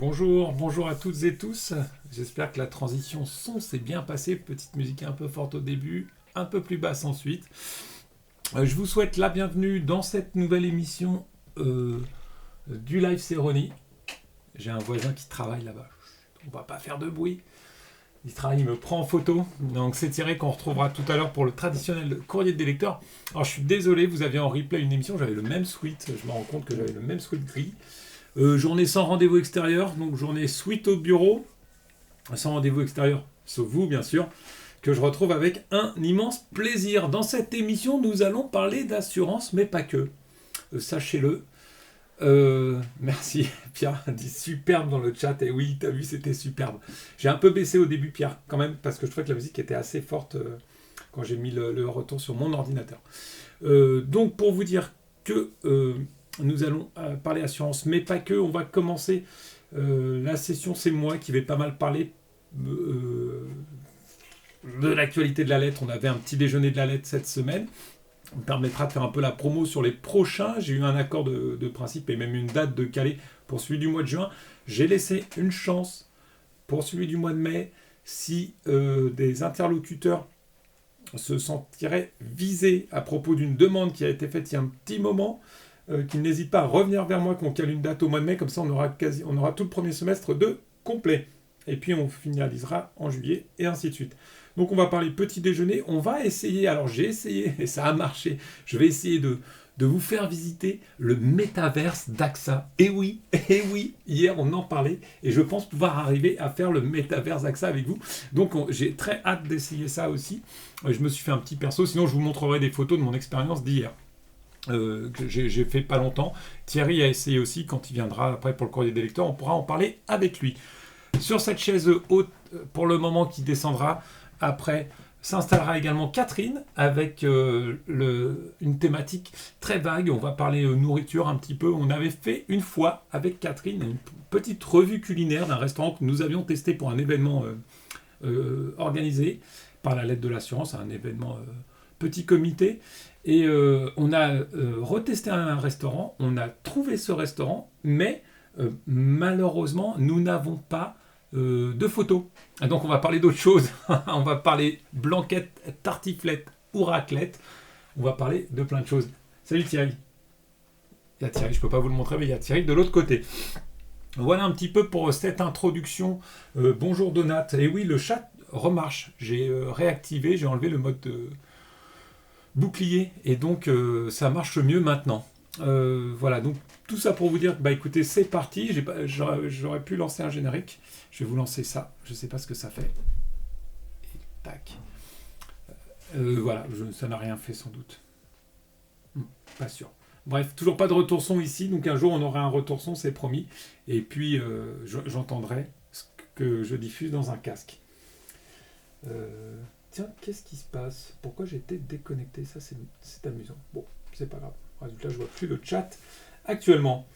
Bonjour à toutes et tous. J'espère que la transition son s'est bien passée. Petite musique un peu forte au début, un peu plus basse ensuite. Je vous souhaite la bienvenue dans cette nouvelle émission du Live Céroni. J'ai un voisin qui travaille là-bas. On va pas faire de bruit. Il travaille, il me prend en photo. Donc c'est Thierry qu'on retrouvera tout à l'heure pour le traditionnel courrier des lecteurs. Alors je suis désolé, vous aviez en replay une émission, j'avais le même sweat. Je me rends compte que j'avais le même sweat gris. Journée sans rendez-vous extérieur, donc journée suite au bureau, sans rendez-vous extérieur, sauf vous bien sûr, que je retrouve avec un immense plaisir. Dans cette émission, nous allons parler d'assurance, mais pas que. Sachez-le. Merci, Pierre dit superbe dans le chat, et oui, t'as vu, c'était superbe. J'ai un peu baissé au début, Pierre, quand même, parce que je trouvais que la musique était assez forte quand j'ai mis le retour sur mon ordinateur. Donc, pour vous dire que... nous allons parler assurance, mais pas que. On va commencer la session. C'est moi qui vais pas mal parler de l'actualité de la lettre. On avait un petit déjeuner de la lettre cette semaine. On me permettra de faire un peu la promo sur les prochains. J'ai eu un accord de principe et même une date de calé pour celui du mois de juin. J'ai laissé une chance pour celui du mois de mai si des interlocuteurs se sentiraient visés à propos d'une demande qui a été faite il y a un petit moment. Qu'ils n'hésitent pas à revenir vers moi, qu'on cale une date au mois de mai, comme ça on aura tout le premier semestre de complet. Et puis on finalisera en juillet, et ainsi de suite. Donc on va parler petit déjeuner, on va essayer, alors j'ai essayé, et ça a marché, je vais essayer de vous faire visiter le métaverse d'AXA. Et oui, hier on en parlait, et je pense pouvoir arriver à faire le métaverse d'AXA avec vous. Donc j'ai très hâte d'essayer ça aussi. Je me suis fait un petit perso, sinon je vous montrerai des photos de mon expérience d'hier. Que j'ai fait pas longtemps. Thierry a essayé aussi, quand il viendra après pour le courrier des lecteurs, on pourra en parler avec lui. Sur cette chaise haute, pour le moment qui descendra, après s'installera également Catherine avec une thématique très vague. On va parler nourriture un petit peu. On avait fait une fois avec Catherine une petite revue culinaire d'un restaurant que nous avions testé pour un événement organisé par la lettre de l'assurance, un événement petit comité. Et on a retesté un restaurant, on a trouvé ce restaurant, mais malheureusement, nous n'avons pas de photos. Et donc on va parler d'autre chose. On va parler blanquette, tartiflette ou raclette. On va parler de plein de choses. Salut Thierry. Il y a Thierry, je ne peux pas vous le montrer, mais il y a Thierry de l'autre côté. Voilà un petit peu pour cette introduction. Bonjour Donat. Et oui, le chat remarche. J'ai réactivé, j'ai enlevé le mode bouclier, et donc ça marche mieux maintenant. Voilà, donc tout ça pour vous dire que, écoutez, c'est parti. J'aurais pu lancer un générique. Je vais vous lancer ça. Je ne sais pas ce que ça fait. Et tac. Voilà, ça n'a rien fait sans doute. Pas sûr. Bref, toujours pas de retour son ici, donc un jour on aura un retour son, c'est promis. Et puis j'entendrai ce que je diffuse dans un casque. Tiens, qu'est-ce qui se passe? Pourquoi j'étais déconnecté? Ça, c'est amusant. Bon, c'est pas grave. Résultat, je vois plus le chat actuellement.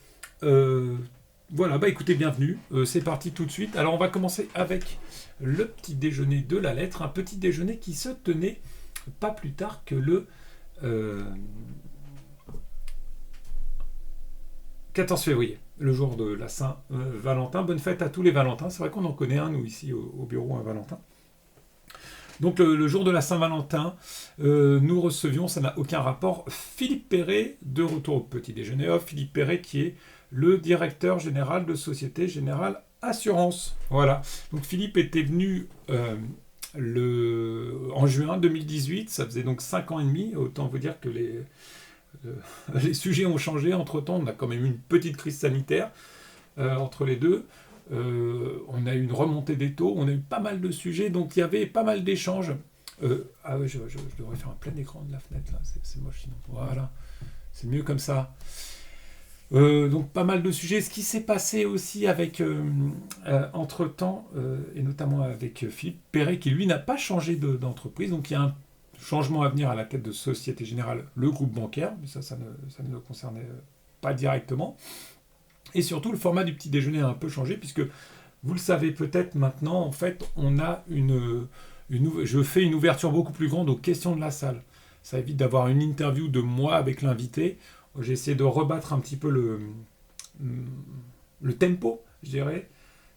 Voilà, écoutez, bienvenue. C'est parti tout de suite. Alors, on va commencer avec le petit déjeuner de la lettre. Un petit déjeuner qui se tenait pas plus tard que le 14 février, le jour de la Saint-Valentin. Bonne fête à tous les Valentins. C'est vrai qu'on en connaît un, nous, ici, au bureau, un Valentin. Donc le jour de la Saint-Valentin, nous recevions, ça n'a aucun rapport, Philippe Perret, de retour au petit déjeuner off. Philippe Perret qui est le directeur général de Société Générale Assurance. Voilà. Donc Philippe était venu en juin 2018, ça faisait donc 5 ans et demi. Autant vous dire que les sujets ont changé. Entre-temps, on a quand même eu une petite crise sanitaire entre les deux. On a eu une remontée des taux, on a eu pas mal de sujets, donc il y avait pas mal d'échanges. Ah ouais, je devrais faire un plein écran de la fenêtre, là, c'est moche sinon. Voilà, c'est mieux comme ça. Donc pas mal de sujets. Ce qui s'est passé aussi avec, entre-temps, et notamment avec Philippe Perret, qui lui n'a pas changé d'entreprise, donc il y a un changement à venir à la tête de Société Générale, le groupe bancaire, mais ça ne le concernait pas directement. Et surtout, le format du petit déjeuner a un peu changé, puisque vous le savez peut-être maintenant, en fait, on a je fais une ouverture beaucoup plus grande aux questions de la salle. Ça évite d'avoir une interview de moi avec l'invité. J'ai essayé de rebattre un petit peu le tempo, je dirais,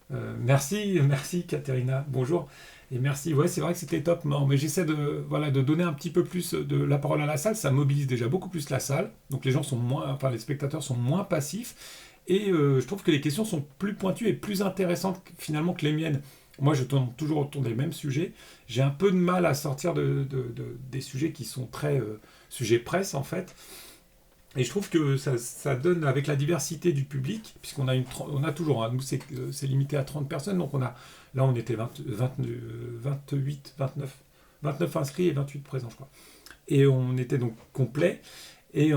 Merci Katerina, bonjour. Et merci, ouais, c'est vrai que c'était top, non, mais j'essaie de donner un petit peu plus de la parole à la salle, ça mobilise déjà beaucoup plus la salle, donc les gens sont moins, enfin les spectateurs sont moins passifs, et je trouve que les questions sont plus pointues et plus intéressantes finalement que les miennes. Moi, je tourne toujours autour des mêmes sujets. J'ai un peu de mal à sortir des sujets qui sont très sujets presse en fait. Et je trouve que ça donne, avec la diversité du public, puisqu'on a, on a toujours, hein, nous c'est limité à 30 personnes, donc là on était 28, 29 inscrits et 28 présents, je crois. Et on était donc complet. Et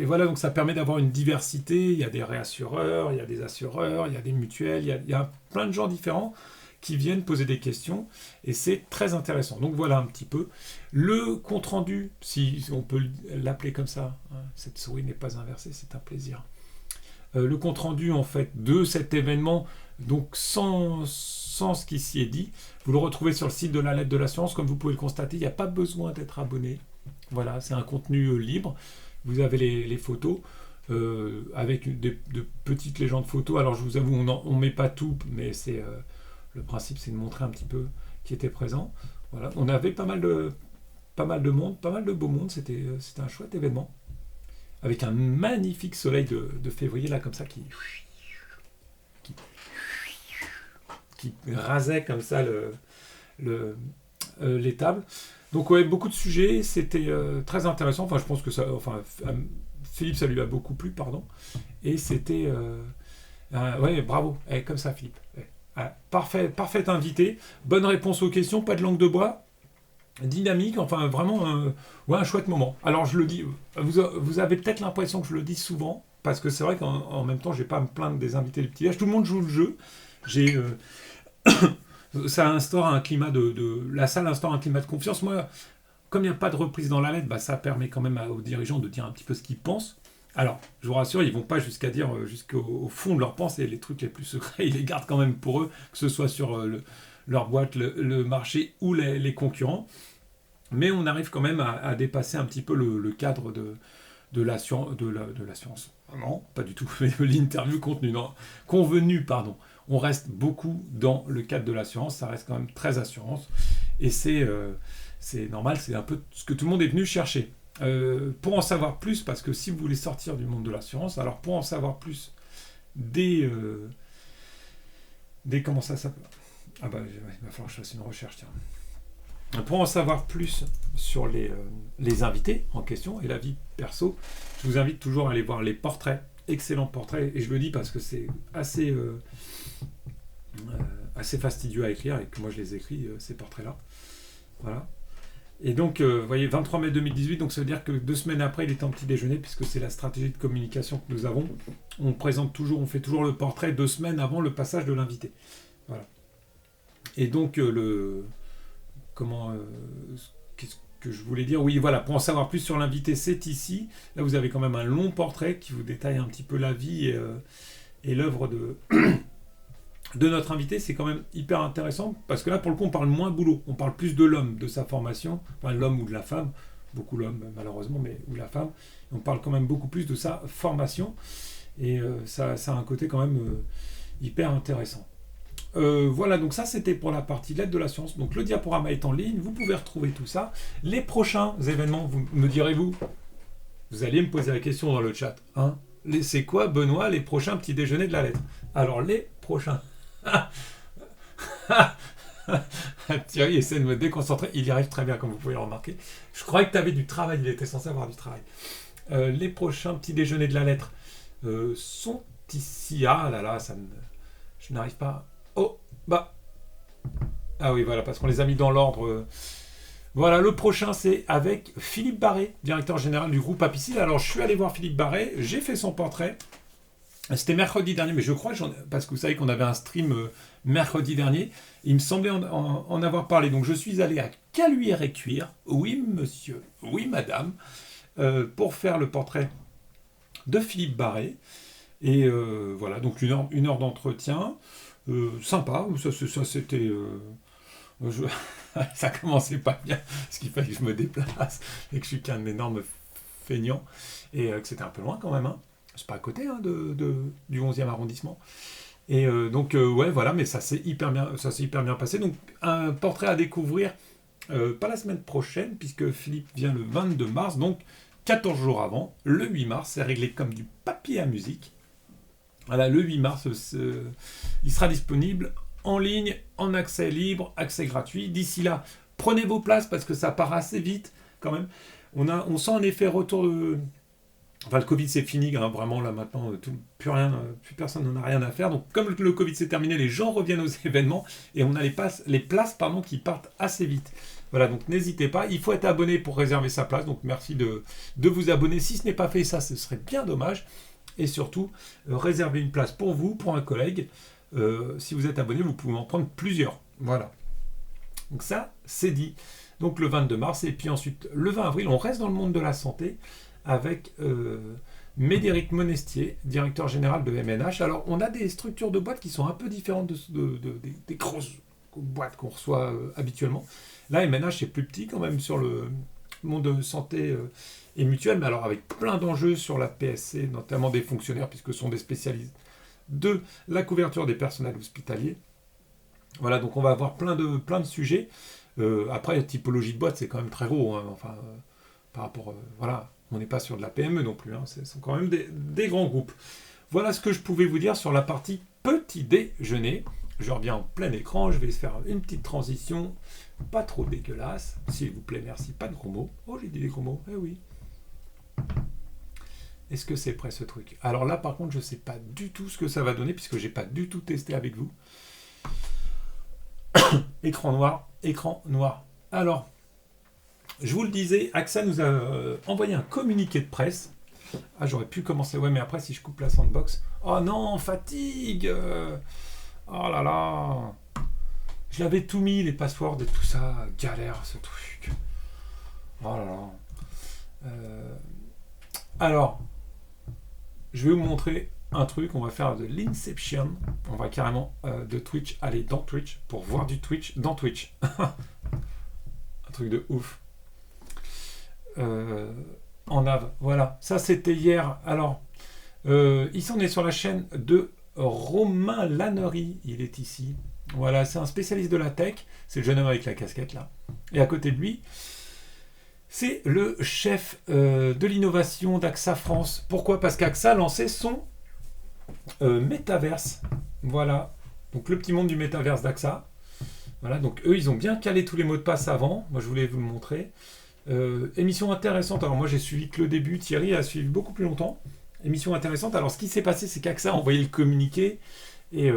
voilà, donc ça permet d'avoir une diversité. Il y a des réassureurs, il y a des assureurs, il y a des mutuelles, il y a plein de gens différents qui viennent poser des questions et c'est très intéressant. Donc voilà un petit peu. Le compte-rendu, si on peut l'appeler comme ça, hein, cette souris n'est pas inversée, c'est un plaisir. Le compte-rendu en fait de cet événement, donc sans ce qui s'y est dit, vous le retrouvez sur le site de la lettre de l'assurance. Comme vous pouvez le constater, il n'y a pas besoin d'être abonné. Voilà, c'est un contenu libre. Vous avez les photos avec de petites légendes photos. Alors je vous avoue, on met pas tout, mais c'est le principe, c'est de montrer un petit peu qui était présent. Voilà, on avait pas mal de monde, pas mal de beau monde. C'était un chouette événement avec un magnifique soleil de février là comme ça qui rasait comme ça les tables. Donc ouais, beaucoup de sujets, c'était très intéressant. Enfin, je pense que ça, enfin, Philippe, ça lui a beaucoup plu, pardon. Et c'était, ouais, bravo, comme ça, Philippe. Parfait invité, bonne réponse aux questions, pas de langue de bois, dynamique, enfin vraiment, ouais, un chouette moment. Alors je le dis, vous avez peut-être l'impression que je le dis souvent, parce que c'est vrai qu'en même temps, je vais pas à me plaindre des invités du petit-déj. Tout le monde joue le jeu. J'ai ça instaure un climat la salle instaure un climat de confiance. Moi, comme il n'y a pas de reprise dans la lettre, bah, ça permet quand même aux dirigeants de dire un petit peu ce qu'ils pensent. Alors, je vous rassure, ils ne vont pas jusqu'à dire jusqu'au fond de leurs pensées, les trucs les plus secrets, ils les gardent quand même pour eux, que ce soit sur leur boîte, le marché ou les concurrents. Mais on arrive quand même à dépasser un petit peu le cadre de l'assurance. Non, pas du tout, mais de l'interview convenue, pardon. On reste beaucoup dans le cadre de l'assurance, ça reste quand même très assurance. Et c'est normal, c'est un peu ce que tout le monde est venu chercher. Pour en savoir plus, parce que si vous voulez sortir du monde de l'assurance, alors pour en savoir plus des comment ça s'appelle. Ah bah il va falloir que je fasse une recherche, tiens. Pour en savoir plus sur les invités en question et la vie perso, je vous invite toujours à aller voir les portraits, excellents portraits, et je le dis parce que c'est assez fastidieux à écrire et que moi je les écris, ces portraits-là. Voilà. Et donc, vous voyez, 23 mai 2018, donc ça veut dire que 2 semaines après, il est en petit déjeuner, puisque c'est la stratégie de communication que nous avons. On fait toujours le portrait 2 semaines avant le passage de l'invité. Voilà. Et donc, qu'est-ce que je voulais dire ? Oui, voilà, pour en savoir plus sur l'invité, c'est ici. Là, vous avez quand même un long portrait qui vous détaille un petit peu la vie et l'œuvre de notre invité. C'est quand même hyper intéressant, parce que là, pour le coup, on parle moins boulot. On parle plus de l'homme, de sa formation, enfin l'homme ou de la femme, beaucoup l'homme malheureusement, ou la femme. On parle quand même beaucoup plus de sa formation, et ça a un côté quand même hyper intéressant. Voilà, donc ça c'était pour la partie lettre de la science. Donc le diaporama est en ligne, vous pouvez retrouver tout ça. Les prochains événements, vous me direz-vous, vous alliez me poser la question dans le chat, hein, c'est quoi, Benoît, les prochains petits déjeuners de la lettre? Alors les prochains. Thierry essaie de me déconcentrer, il y arrive très bien comme vous pouvez le remarquer. Je croyais que tu avais du travail, il était censé avoir du travail. Les prochains petits déjeuners de la lettre sont ici. Ah là là, je n'arrive pas. Oh, bah. Ah oui, voilà, parce qu'on les a mis dans l'ordre. Voilà, le prochain, c'est avec Philippe Barré, directeur général du groupe Apicil. Alors, je suis allé voir Philippe Barré, j'ai fait son portrait. C'était mercredi dernier, mais je crois, parce que vous savez qu'on avait un stream mercredi dernier, il me semblait en avoir parlé. Donc, je suis allé à Caluire et Cuire, oui monsieur, oui madame, pour faire le portrait de Philippe Barré. Et voilà, donc une heure d'entretien. Sympa, ça c'était... ça commençait pas bien, ce qui fait que je me déplace et que je suis qu'un énorme feignant, et que c'était un peu loin quand même, hein. C'est pas à côté, hein, du 11e arrondissement. Et donc, ouais, voilà, mais ça s'est hyper bien passé. Donc, un portrait à découvrir, pas la semaine prochaine, puisque Philippe vient le 22 mars, donc 14 jours avant, le 8 mars, c'est réglé comme du papier à musique. Voilà, le 8 mars, il sera disponible en ligne, en accès libre, accès gratuit. D'ici là, prenez vos places parce que ça part assez vite quand même. On sent en effet retour de... Enfin, le Covid, c'est fini, hein, vraiment, là, maintenant, plus personne n'en a rien à faire. Donc, comme le Covid s'est terminé, les gens reviennent aux événements et on a les places qui partent assez vite. Voilà, donc n'hésitez pas. Il faut être abonné pour réserver sa place. Donc, merci de vous abonner. Si ce n'est pas fait, ça, ce serait bien dommage. Et surtout, réservez une place pour vous, pour un collègue. Si vous êtes abonné, vous pouvez en prendre plusieurs. Voilà. Donc ça, c'est dit. Donc le 22 mars, et puis ensuite, le 20 avril, on reste dans le monde de la santé avec Médéric Monestier, directeur général de MNH. Alors, on a des structures de boîtes qui sont un peu différentes des grosses boîtes qu'on reçoit habituellement. Là, MNH est plus petit quand même sur le monde de santé et mutuelle, mais alors avec plein d'enjeux sur la PSC, notamment des fonctionnaires, puisque ce sont des spécialistes de la couverture des personnels hospitaliers. Voilà, donc on va avoir plein de sujets. Après, la typologie de boîte, c'est quand même très gros. Hein, enfin, par rapport... voilà, on n'est pas sur de la PME non plus. Hein, ce sont quand même des grands groupes. Voilà ce que je pouvais vous dire sur la partie petit déjeuner. Je reviens en plein écran. Je vais faire une petite transition. Pas trop dégueulasse. S'il vous plaît, merci. Pas de gros mots. Oh, j'ai dit des gros mots. Eh oui. Est-ce que c'est prêt ce truc? Alors là, par contre, je ne sais pas du tout ce que ça va donner, puisque je n'ai pas du tout testé avec vous. Écran noir. Alors, je vous le disais, AXA nous a envoyé un communiqué de presse. Ah, j'aurais pu commencer, ouais, mais après, si je coupe la sandbox... Oh non, fatigue. Oh là là. Je l'avais tout mis, les passwords et tout ça. Galère, ce truc. Oh là là. Alors, je vais vous montrer un truc. On va faire de l'Inception. On va carrément de Twitch aller dans Twitch pour voir du Twitch dans Twitch. Un truc de ouf. En Ave. Voilà. Ça, c'était hier. Alors, ici, on est sur la chaîne de Romain Lannery. Il est ici. Voilà, c'est un spécialiste de la tech. C'est le jeune homme avec la casquette, là. Et à côté de lui, c'est le chef de l'innovation d'AXA France. Pourquoi? Parce qu'AXA a lancé son métaverse. Voilà. Donc, le petit monde du métaverse d'AXA. Voilà. Donc, eux, ils ont bien calé tous les mots de passe avant. Moi, je voulais vous le montrer. Émission intéressante. Alors, moi, j'ai suivi que le début. Thierry a suivi beaucoup plus longtemps. Émission intéressante. Alors, ce qui s'est passé, c'est qu'AXA a envoyé le communiqué et...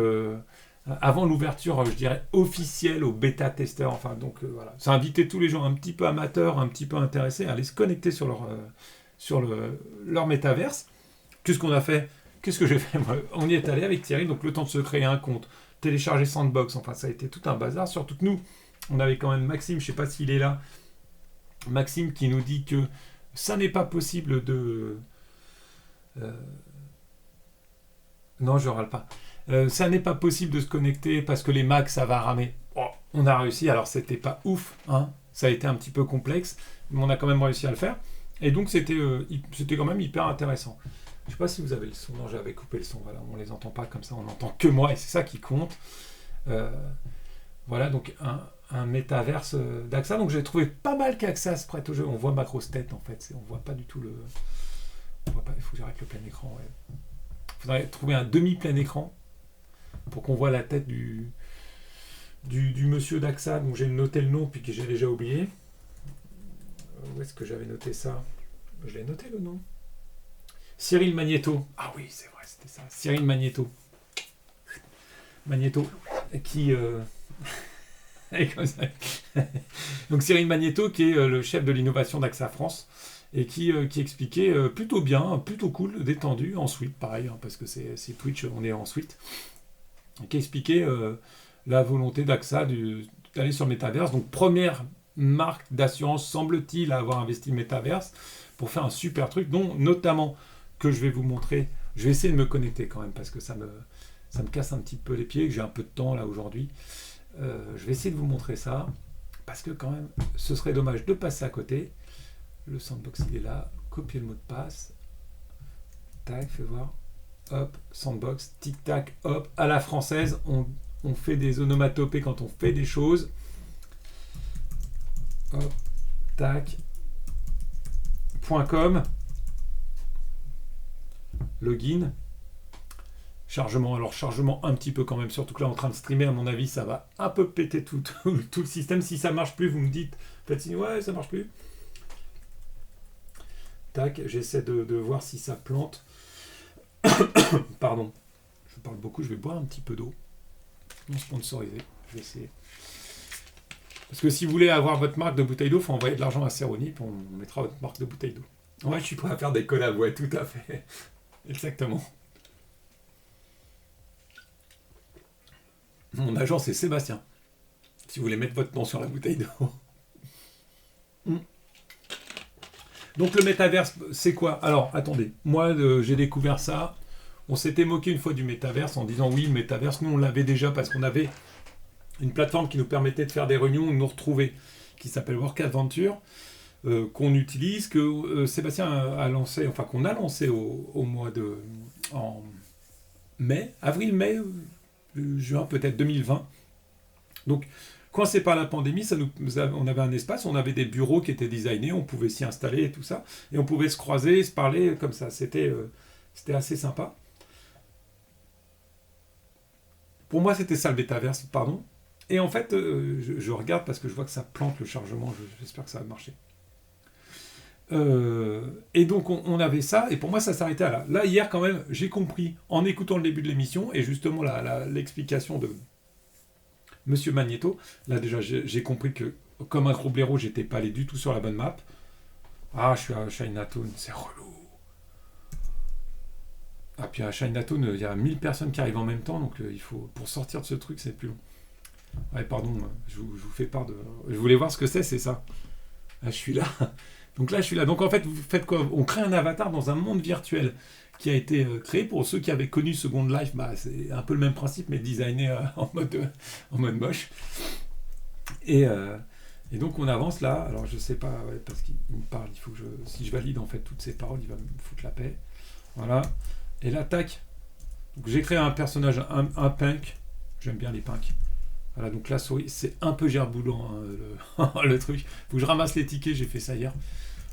avant l'ouverture, je dirais, officielle aux bêta-testeurs. Enfin, donc, voilà. Ça a invité tous les gens un petit peu amateurs, un petit peu intéressés à aller se connecter sur leur métaverse. Qu'est-ce qu'on a fait? Qu'est-ce que j'ai fait? On y est allé avec Thierry, donc le temps de se créer un compte, télécharger Sandbox, enfin, ça a été tout un bazar. Surtout que nous, on avait quand même Maxime, je ne sais pas s'il est là, Maxime qui nous dit que ça n'est pas possible de... Non, je râle pas. Ça n'est pas possible de se connecter parce que les Macs, ça va ramer. Oh, on a réussi, alors c'était pas ouf, hein. Ça a été un petit peu complexe, mais on a quand même réussi à le faire. Et donc c'était quand même hyper intéressant. Je sais pas si vous avez le son, non, j'avais coupé le son, voilà, on les entend pas comme ça, on n'entend que moi, et c'est ça qui compte. Voilà, donc un métaverse d'AXA, donc j'ai trouvé pas mal qu'AXA se prête au jeu. On voit ma grosse tête en fait, on voit pas du tout le... On voit pas, il faut que j'arrête le plein écran, ouais. Il faudrait trouver un demi-plein écran pour qu'on voit la tête du monsieur d'AXA, dont j'ai noté le nom puis que j'ai déjà oublié. Où est-ce que j'avais noté ça? Je l'ai noté le nom. Cyril Magneto. Ah oui, c'est vrai, c'était ça. Cyril Magneto. Magneto, qui... Donc Cyril Magneto, qui est le chef de l'innovation d'AXA France, et qui expliquait plutôt bien, plutôt cool, détendu, en suite, pareil, hein, parce que c'est Twitch, on est en suite, qui expliquait la volonté d'AXA d'aller sur le métaverse. Donc première marque d'assurance, semble-t-il, à avoir investi le métaverse pour faire un super truc, dont notamment, que je vais vous montrer, je vais essayer de me connecter quand même, parce que ça me casse un petit peu les pieds, que j'ai un peu de temps là aujourd'hui. Je vais essayer de vous montrer ça, parce que quand même, ce serait dommage de passer à côté. Le sandbox, il est là. Copier le mot de passe. Tac, fais voir. hop, sandbox, tic-tac, hop, à la française, on fait des onomatopées quand on fait des choses. Hop, tac, .com, login, chargement, alors chargement un petit peu quand même, surtout que là en train de streamer, à mon avis, ça va un peu péter tout le système. Si ça marche plus, vous me dites, faites signe, ouais, ça marche plus. Tac, j'essaie de voir si ça plante. Pardon, je parle beaucoup, je vais boire un petit peu d'eau. Non sponsorisé, je vais essayer. Parce que si vous voulez avoir votre marque de bouteille d'eau, il faut envoyer de l'argent à Céroni, puis on mettra votre marque de bouteille d'eau. Ouais, je suis prêt à faire des collabs, ouais, tout à fait. Exactement. Mon agent, c'est Sébastien. Si vous voulez mettre votre nom sur la bouteille d'eau. Donc le métaverse, c'est quoi? Alors, attendez. Moi, j'ai découvert ça. On s'était moqué une fois du métaverse en disant oui, le métaverse, nous, on l'avait déjà parce qu'on avait une plateforme qui nous permettait de faire des réunions, de nous retrouver, qui s'appelle Work Adventure, qu'on utilise, que Sébastien a lancé, enfin qu'on a lancé au mois de... en mai, avril-mai, juin peut-être 2020. Donc, coincé par la pandémie, on avait un espace, on avait des bureaux qui étaient designés, on pouvait s'y installer et tout ça, et on pouvait se croiser, se parler comme ça. C'était assez sympa. Pour moi, c'était ça le métaverse, pardon. Et en fait, je regarde parce que je vois que ça plante le chargement, j'espère que ça va marcher. Et donc on avait ça, et pour moi ça s'arrêtait à là. Là, hier quand même, j'ai compris, en écoutant le début de l'émission, et justement l'explication de Monsieur Magneto, là déjà j'ai compris que, comme un gros blaireau, j'étais pas allé du tout sur la bonne map. Ah, je suis à Chinatown, c'est relou. Ah, puis à Chinatown, il y a 1000 personnes qui arrivent en même temps, donc il faut, pour sortir de ce truc, c'est plus long. Ouais, pardon, je vous fais part de... Je voulais voir ce que c'est ça. Là, je suis là. Donc là, je suis là. Donc en fait, vous faites quoi? On crée un avatar dans un monde virtuel qui a été créé. Pour ceux qui avaient connu Second Life, bah, c'est un peu le même principe, mais designé en mode moche. Et donc on avance là. Alors je sais pas, ouais, parce qu'il me parle, il faut que si je valide en fait toutes ces paroles, il va me foutre la paix. Voilà. Et là, tac. Donc j'ai créé un personnage, un punk. J'aime bien les punks. Voilà, donc la souris, c'est un peu gerboulant, hein, le truc. Faut que je ramasse les tickets, j'ai fait ça hier.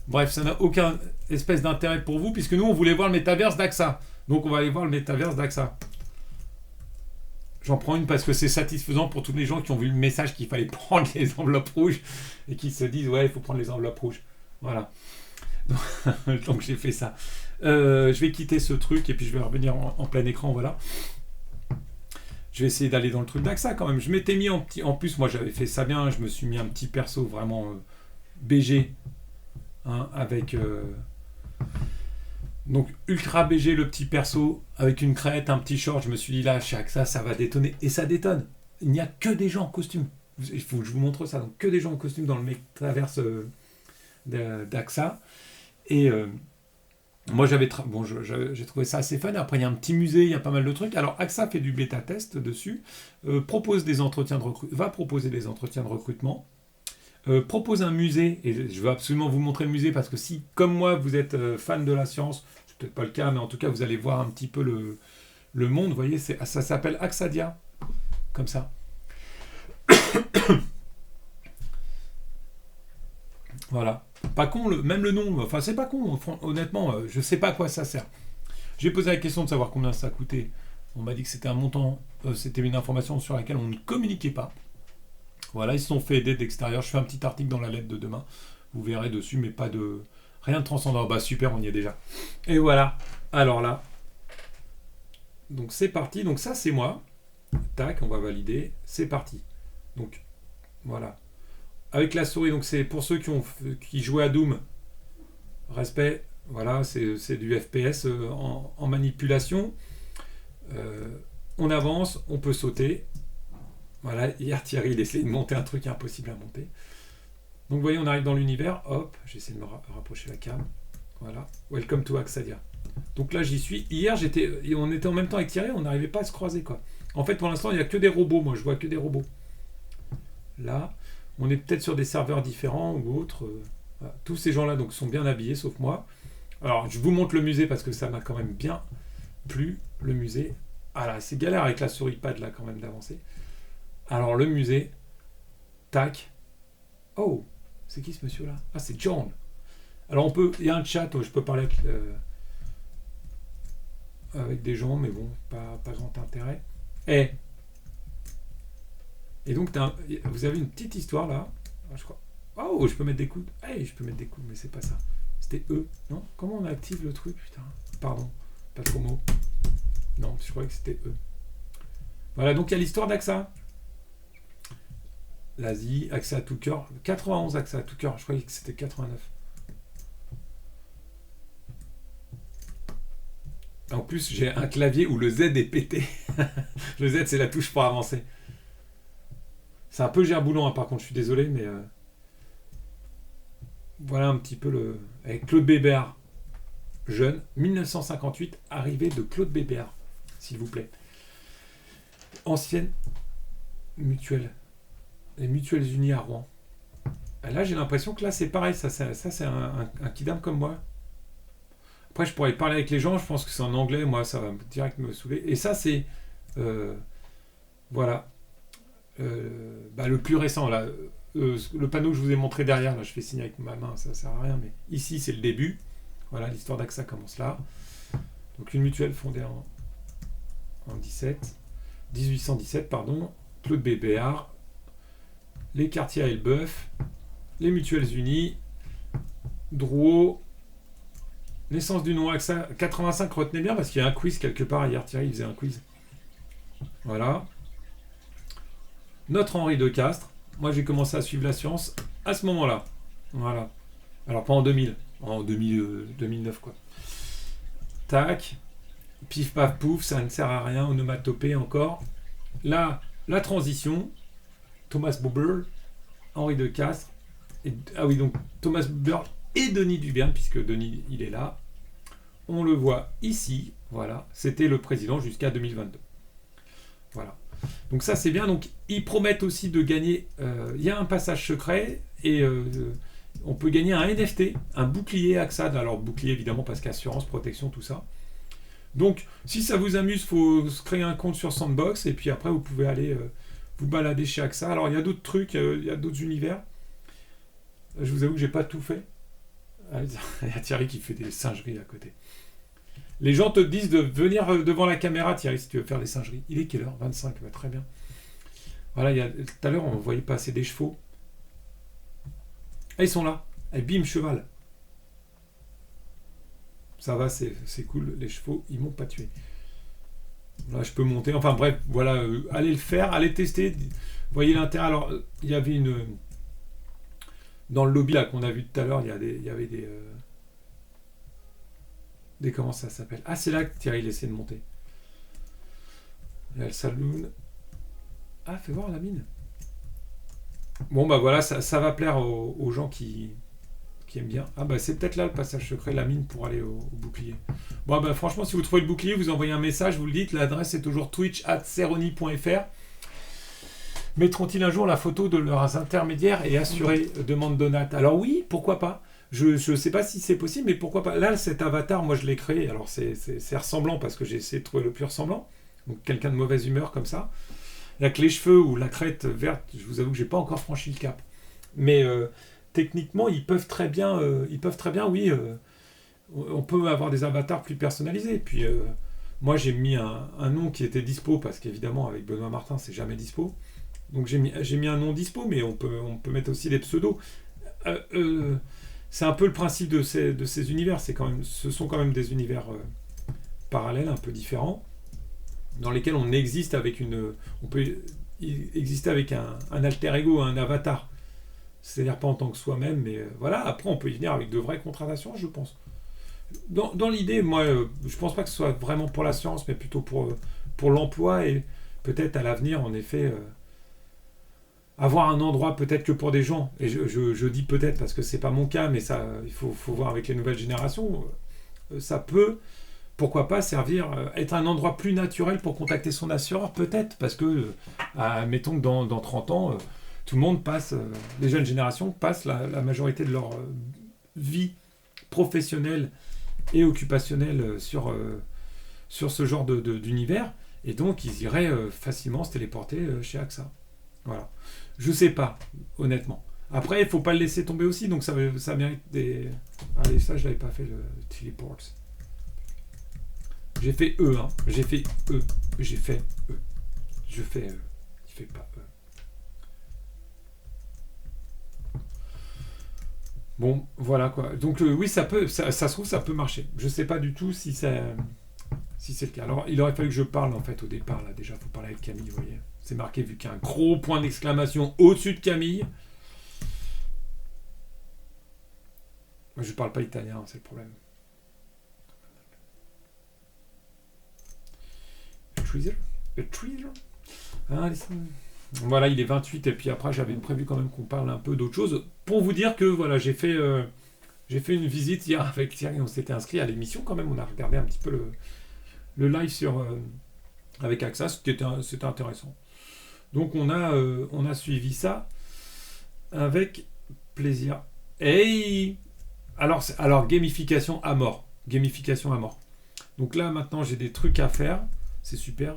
Bref, ça n'a aucun espèce d'intérêt pour vous, puisque nous, on voulait voir le métaverse d'AXA. Donc on va aller voir le métaverse d'AXA. J'en prends une parce que c'est satisfaisant pour tous les gens qui ont vu le message qu'il fallait prendre les enveloppes rouges et qui se disent, ouais, il faut prendre les enveloppes rouges. Voilà. Donc j'ai fait ça. Je vais quitter ce truc et puis je vais revenir en plein écran, voilà. Je vais essayer d'aller dans le truc d'AXA quand même. Je m'étais mis en plus, moi j'avais fait ça bien, je me suis mis un petit perso vraiment BG, hein, avec donc ultra BG le petit perso, avec une crête, un petit short. Je me suis dit là, chez AXA, ça va détonner. Et ça détonne. Il n'y a que des gens en costume. Il faut que je vous montre ça. Donc que des gens en costume dans le métaverse d'AXA. Et... moi, j'ai trouvé ça assez fun. Après, il y a un petit musée, il y a pas mal de trucs. Alors, AXA fait du bêta-test dessus, va proposer des entretiens de recrutement, propose un musée, et je veux absolument vous montrer le musée, parce que si, comme moi, vous êtes fan de la science, c'est peut-être pas le cas, mais en tout cas, vous allez voir un petit peu le monde. Vous voyez, ça s'appelle Axadia, comme ça. Voilà. Pas con, même le nom, enfin c'est pas con, honnêtement, je sais pas à quoi ça sert. J'ai posé la question de savoir combien ça coûtait. On m'a dit que c'était un montant, c'était une information sur laquelle on ne communiquait pas. Voilà, ils se sont fait aider d'extérieur. Je fais un petit article dans la lettre de demain. Vous verrez dessus, mais pas de... rien de transcendant. Bah super, on y est déjà. Et voilà. Alors là. Donc c'est parti. Donc ça c'est moi. Tac, on va valider. C'est parti. Donc voilà. Avec la souris, donc c'est pour ceux qui jouaient à Doom. Respect, voilà, c'est du FPS en manipulation. On avance, on peut sauter. Voilà, hier Thierry, il essayait de monter un truc impossible à monter. Donc vous voyez, on arrive dans l'univers. Hop, j'essaie de me rapprocher la cam. Voilà, welcome to Axadia. Donc là, j'y suis. Hier, on était en même temps avec Thierry, on n'arrivait pas à se croiser, quoi. En fait, pour l'instant, il n'y a que des robots. Moi, je vois que des robots. Là... on est peut-être sur des serveurs différents ou autres. Voilà. Tous ces gens-là donc, sont bien habillés, sauf moi. Alors, je vous montre le musée parce que ça m'a quand même bien plus le musée. Ah là, c'est galère avec la souris pad là quand même d'avancer. Alors le musée, tac. Oh, c'est qui ce monsieur là? Ah, c'est John. Alors il y a un chat, je peux parler avec des gens, mais bon, pas grand intérêt. Et donc vous avez une petite histoire là, je crois. Oh, je peux mettre des coudes. Je peux mettre des coudes, mais c'est pas ça. C'était eux, non? Comment on active le truc, putain? Pardon, pas trop mot. Non, je croyais que c'était eux. Voilà, donc il y a l'histoire d'AXA. L'Asie, accès à tout cœur. 91 accès à tout cœur, je croyais que c'était 89. En plus, j'ai un clavier où le Z est pété. Le Z, c'est la touche pour avancer. C'est un peu gerboulant, hein, par contre, je suis désolé, mais... Voilà un petit peu avec Claude Bébert, jeune, 1958, arrivée de Claude Bébert, s'il vous plaît. Ancienne mutuelle. Les Mutuelles Unies à Rouen. Là, j'ai l'impression que là, c'est pareil. Ça c'est un kidam comme moi. Après, je pourrais parler avec les gens. Je pense que c'est en anglais. Moi, ça va direct me saouler. Et ça, c'est... voilà. Le plus récent, là. Le panneau que je vous ai montré derrière, là, je fais signe avec ma main, ça sert à rien, mais ici, c'est le début. Voilà, l'histoire d'AXA commence là. Donc, une mutuelle fondée en 1817, pardon. Claude Bébert. Les quartiers à Elbeuf, les Mutuelles Unies, Drouot, naissance du nom AXA 85, retenez bien parce qu'il y a un quiz quelque part, hier Thierry il faisait un quiz. Voilà. Notre Henri de Castres, moi j'ai commencé à suivre la science à ce moment-là. Voilà. Alors pas en 2000, en 2009 quoi. Tac, pif paf pouf, ça ne sert à rien, onomatopée encore. Là, la transition... Thomas Buberl, Henri de Castres, donc Thomas Buberl et Denis Duberne, puisque Denis, il est là. On le voit ici, voilà, c'était le président jusqu'à 2022. Voilà. Donc ça, c'est bien. Donc, ils promettent aussi de gagner, il y a un passage secret, et on peut gagner un NFT, un bouclier AXA, alors bouclier évidemment, parce qu'assurance, protection, tout ça. Donc, si ça vous amuse, il faut se créer un compte sur Sandbox, et puis après, vous pouvez aller... vous baladez chez AXA. Alors, il y a d'autres trucs, il y a d'autres univers. Je vous avoue que j'ai pas tout fait. Il y a Thierry qui fait des singeries à côté. Les gens te disent de venir devant la caméra, Thierry, si tu veux faire des singeries. Il est quelle heure? 25, bah, très bien. Voilà, tout à l'heure, on voyait passer des chevaux. Ils sont là. Et bim, cheval. Ça va, c'est cool. Les chevaux, ils m'ont pas tué. Là, je peux monter. Enfin bref, voilà, allez le faire, allez tester. Vous voyez l'intérêt. Alors, il y avait dans le lobby là qu'on a vu tout à l'heure, il y avait des comment ça s'appelle? Ah, c'est là que Thierry il essaie de monter. Il y a le saloon. Ah, fais voir la mine. Bon, bah voilà, ça va plaire aux gens qui aiment bien. Ah, bah c'est peut-être là le passage secret, la mine pour aller au bouclier. Bon, bah franchement, si vous trouvez le bouclier, vous envoyez un message, vous le dites. L'adresse est toujours twitch@ceroni.fr. Mettront-ils un jour la photo de leurs intermédiaires et assurés? Demande Donat. Alors oui, pourquoi pas? Je ne sais pas si c'est possible, mais pourquoi pas? Là, cet avatar, moi je l'ai créé. Alors c'est ressemblant parce que j'ai essayé de trouver le plus ressemblant. Donc quelqu'un de mauvaise humeur comme ça. Avec les cheveux ou la crête verte, je vous avoue que j'ai pas encore franchi le cap. Mais techniquement, ils peuvent très bien, oui. On peut avoir des avatars plus personnalisés. Puis moi, j'ai mis un nom qui était dispo parce qu'évidemment, avec Benoît Martin, c'est jamais dispo. Donc j'ai mis un nom dispo, mais on peut mettre aussi des pseudos. C'est un peu le principe de ces univers. Ce sont quand même des univers parallèles, un peu différents, dans lesquels on existe avec on peut exister avec un alter ego, un avatar. C'est-à-dire pas en tant que soi-même, mais voilà. Après, on peut y venir avec de vraies contradictions, je pense. Dans l'idée, moi, je pense pas que ce soit vraiment pour la science, mais plutôt pour l'emploi et peut-être à l'avenir, en effet, avoir un endroit peut-être que pour des gens. Et je dis peut-être parce que c'est pas mon cas, mais ça, il faut voir avec les nouvelles générations. Ça peut, pourquoi pas, servir, être un endroit plus naturel pour contacter son assureur, peut-être, parce que, mettons que dans 30 ans, tout le monde passe, les jeunes générations passent la majorité de leur vie professionnelle et occupationnelle sur sur ce genre d'univers, et donc ils iraient facilement se téléporter chez AXA. Voilà. Je sais pas, honnêtement. Après, il faut pas le laisser tomber aussi, donc ça mérite des... Allez, ça, je l'avais pas fait, le teleport. J'ai fait E, hein. J'ai fait E. J'ai fait E. Je fais E. Il fait pas E. Bon, voilà quoi. Donc oui, ça se trouve, ça peut marcher. Je sais pas du tout si c'est le cas. Alors, il aurait fallu que je parle en fait au départ là. Déjà, faut parler avec Camille, vous voyez. C'est marqué vu qu'il y a un gros point d'exclamation au-dessus de Camille. Moi, je parle pas italien, c'est le problème. A treasure. Ah, voilà, il est 28 et puis après j'avais prévu quand même qu'on parle un peu d'autre chose pour vous dire que voilà, j'ai fait une visite hier avec Thierry, on s'était inscrit à l'émission quand même, on a regardé un petit peu le live avec AXA, c'était intéressant. Donc on a suivi ça avec plaisir. Et alors gamification à mort. Donc là maintenant j'ai des trucs à faire, c'est super.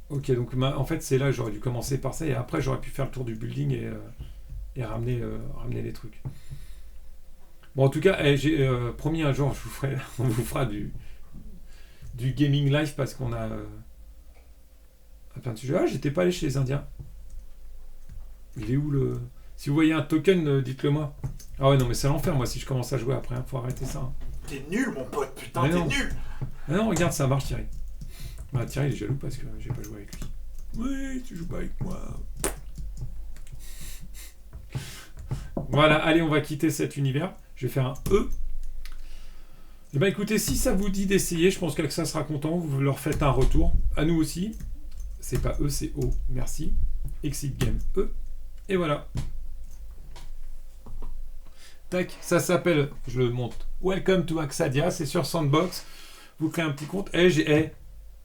Ok, donc en fait c'est là j'aurais dû commencer par ça et après j'aurais pu faire le tour du building et ramener les trucs. Bon en tout cas j'ai promis un jour on vous fera du gaming live parce qu'on a plein de sujets. Ah, j'étais pas allé chez les Indiens. Il est où le... Si vous voyez un token, dites-le moi. Ah ouais non mais c'est l'enfer moi si je commence à jouer après, hein, faut arrêter ça. Hein. T'es nul mon pote, putain, Mais t'es non. nul. Ah non regarde ça marche Thierry. Bah, Thierry il est jaloux parce que j'ai pas joué avec lui. Oui, tu joues pas avec moi. Voilà, allez, on va quitter cet univers. Je vais faire un E. Et ben écoutez, si ça vous dit d'essayer, je pense qu'AXA sera content. Vous leur faites un retour. À nous aussi. C'est pas E, c'est O. Merci. Exit Game E. Et voilà. Tac, ça s'appelle, je le monte. Welcome to Axadia. C'est sur Sandbox. Vous créez un petit compte. Et j'ai...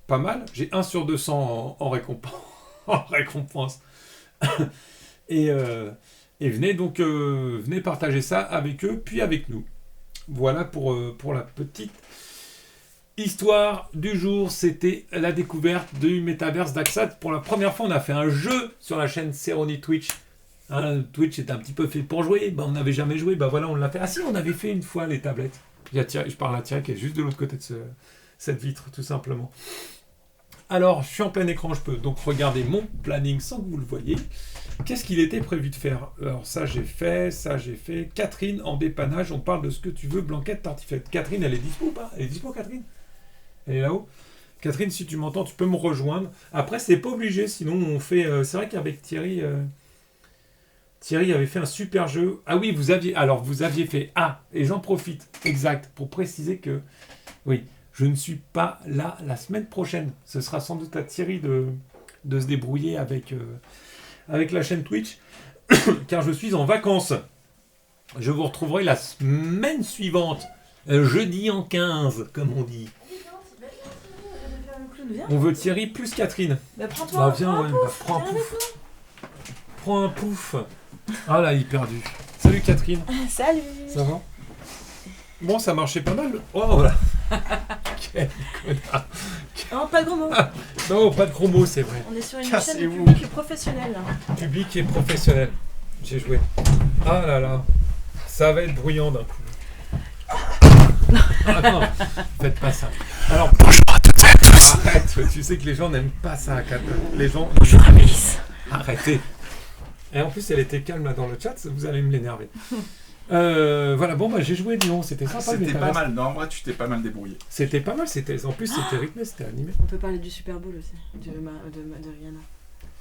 pas mal, j'ai 1 sur 200 en récompense. et venez partager ça avec eux, puis avec nous. Voilà pour la petite histoire du jour. C'était la découverte du métaverse d'AXA. Pour la première fois, on a fait un jeu sur la chaîne Cerrone Twitch. Hein, Twitch était un petit peu fait pour jouer. On n'avait jamais joué. Voilà, on l'a fait. Ah si, on avait fait une fois les tablettes. Je parle à Thierry qui est juste de l'autre côté de cette vitre, tout simplement. Alors, je suis en plein écran, je peux donc regarder mon planning sans que vous le voyez. Qu'est-ce qu'il était prévu de faire? Alors, ça j'ai fait. Catherine, en dépannage, on parle de ce que tu veux, Blanquette, tartiflette. Catherine, elle est dispo ou pas? Elle est dispo, Catherine? Elle est là-haut? Catherine, si tu m'entends, tu peux me rejoindre. Après, c'est pas obligé, sinon on fait... c'est vrai qu'avec Thierry... Thierry avait fait un super jeu. Ah oui, vous aviez fait... Ah, et j'en profite, exact, pour préciser que... Oui, je ne suis pas là la semaine prochaine. Ce sera sans doute à Thierry de se débrouiller avec la chaîne Twitch, car je suis en vacances. Je vous retrouverai la semaine suivante, jeudi en 15, comme on dit. On veut Thierry plus Catherine. Bah prends-toi viens, prends un pouf. Prends un pouf. Ah là, il est perdu. Salut Catherine. Salut. Ça va? Bon, ça marchait pas mal. Oh voilà. Quel connard. Non, pas de gros mots. Non, pas de gros mots, c'est vrai. On est sur une chaîne Cassez-vous. publique et professionnelle. Public et professionnel. J'ai joué. Ah là là. Ça va être bruyant d'un coup. Ah non, faites pas ça. Alors, Bonjour à toutes et à tous. arrête, tu sais que les gens n'aiment pas ça. Les gens... Bonjour à Mélisse. Arrêtez. Et en plus, elle était calme là dans le chat, vous allez me l'énerver. Voilà, bon, j'ai joué Lyon, c'était sympa. C'était pas mal, non, en vrai, tu t'es pas mal débrouillé. C'était pas mal, en plus, c'était rythmé, c'était animé. On peut parler du Super Bowl aussi, de Rihanna.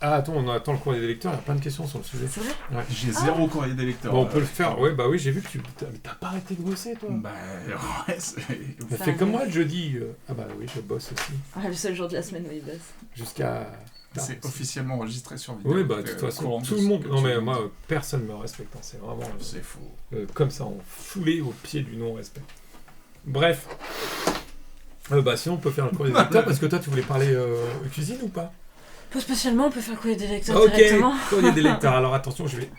Ah, attends, on attend le courrier des lecteurs, il y a plein de questions sur le sujet. C'est vrai? Ouais. J'ai 0 courrier des lecteurs. Bon, on peut le faire, ouais, bah oui, j'ai vu que t'as pas arrêté de bosser, toi. Bah, ouais, c'est... Mais fais comme moi, jeudi. Ah bah oui, je bosse aussi. Ah, le seul jour de la semaine où il bosse. Jusqu'à... C'est officiellement enregistré sur vidéo. Oui, bah de toute façon, tout le monde... Non mais moi, personne me respecte, hein. C'est vraiment... C'est faux. Comme ça, on foulé au pied du non-respect. Bref. Bah sinon, on peut faire le courrier des lecteurs, parce que toi, tu voulais parler cuisine ou pas? Pas spécialement, on peut faire courrier des lecteurs Ok, directement. courrier des lecteurs. Alors attention, je vais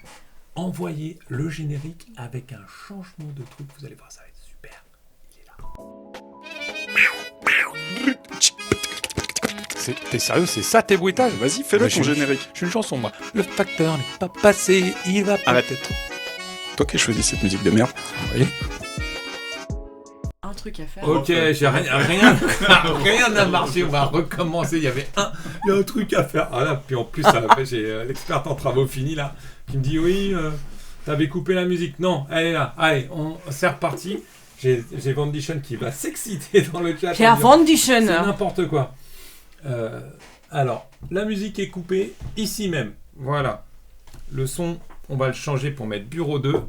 envoyer le générique avec un changement de truc. Vous allez voir, ça va être super. T'es sérieux, c'est ça tes bruitages? Vas-y, fais-le ton générique. Je suis une chanson, moi. Le facteur n'est pas passé, il va Arrête. peut-être... Toi qui as choisi cette musique de merde. Oui. Un truc à faire. Ok, j'ai rien n'a marché, on va recommencer. Il y a un truc à faire. Ah là, puis en plus, j'ai l'experte en travaux finis là, qui me dit oui, t'avais coupé la musique. Non, elle est là. Allez, c'est reparti. J'ai Vendition qui va s'exciter dans le chat. Pierre C'est Vendition. n'importe quoi. Alors, la musique est coupée ici même. Voilà. Le son, on va le changer pour mettre bureau 2.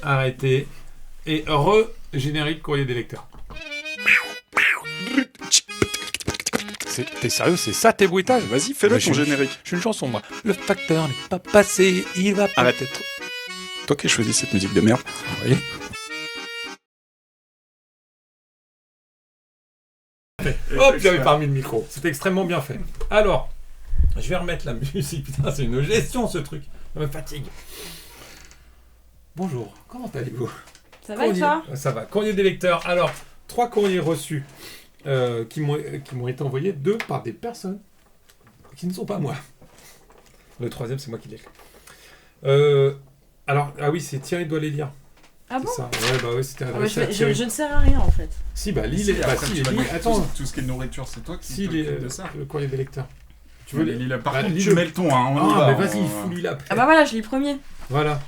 Arrêtez. Et générique courrier des lecteurs. T'es sérieux, c'est ça tes bruitages? Vas-y, fais-le ton générique. Je suis une chanson, moi. Le facteur n'est pas passé, il va Arrête. peut-être... Toi qui as choisi cette musique de merde. Oui. Hop, j'avais pas remis le micro. C'était extrêmement bien fait. Alors, je vais remettre la musique. Putain, c'est une gestion ce truc. Ça me fatigue. Bonjour, comment allez-vous? Ça va et toi? Ça va. Courrier des lecteurs. Alors, 3 courriers reçus qui m'ont été envoyés, 2 par des personnes qui ne sont pas moi. Le 3e, c'est moi qui l'ai écrit. Alors, ah oui, c'est Thierry doit les lire. Ah bon? C'est ça. Ouais, bah ouais, c'était adressé à je Thierry. ne sers à rien en fait. Si, bah lis-les. Bah Après, si, tu vas lis. mettre Attends. tout ce qui est nourriture, c'est toi qui Si, t'occupes de ça. le courrier des lecteurs. Tu veux les lire. Par contre, lis tu le- mets le ton, hein. On y Ah, va, mais vas-y, on- fous-lui la paix. Ah bah voilà, je lis le premier. Voilà.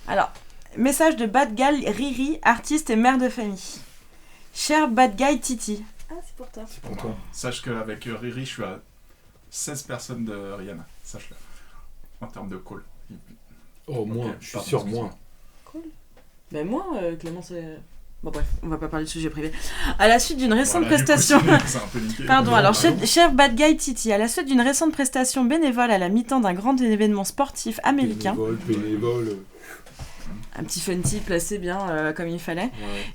Alors, message de Bad Guy Riri, artiste et mère de famille. Cher Bad Guy Titi. Ah, c'est pour toi. C'est pour toi. Sache qu'avec Riri, je suis à 16 personnes de Rihanna. Sache-le. En termes de call. Oh, moins, Ok, je suis pardon, sûr, excuse-moi. moins. Cool. Ben moi, Clément, c'est... Bon bref, on va pas parler de sujet privé. À la suite d'une récente Voilà, du coup, prestation... c'est un peu niqué. Pardon, Non, alors, pardon. cher Bad Guy Titi, à la suite d'une récente prestation bénévole à la mi-temps d'un grand événement sportif américain, Bénévole. un petit funty placé bien comme il fallait, Ouais.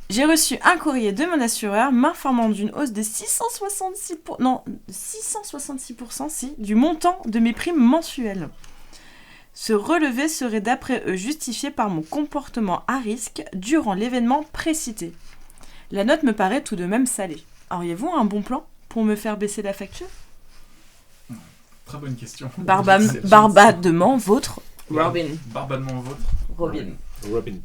j'ai reçu un courrier de mon assureur m'informant d'une hausse de 666% si, du montant de mes primes mensuelles. Ce relevé serait d'après eux justifié par mon comportement à risque durant l'événement précité. La note me paraît tout de même salée. Auriez-vous un bon plan pour me faire baisser la facture? Très bonne question. Barbadement vôtre, Robin. Barbadement vôtre. Robin. Robin.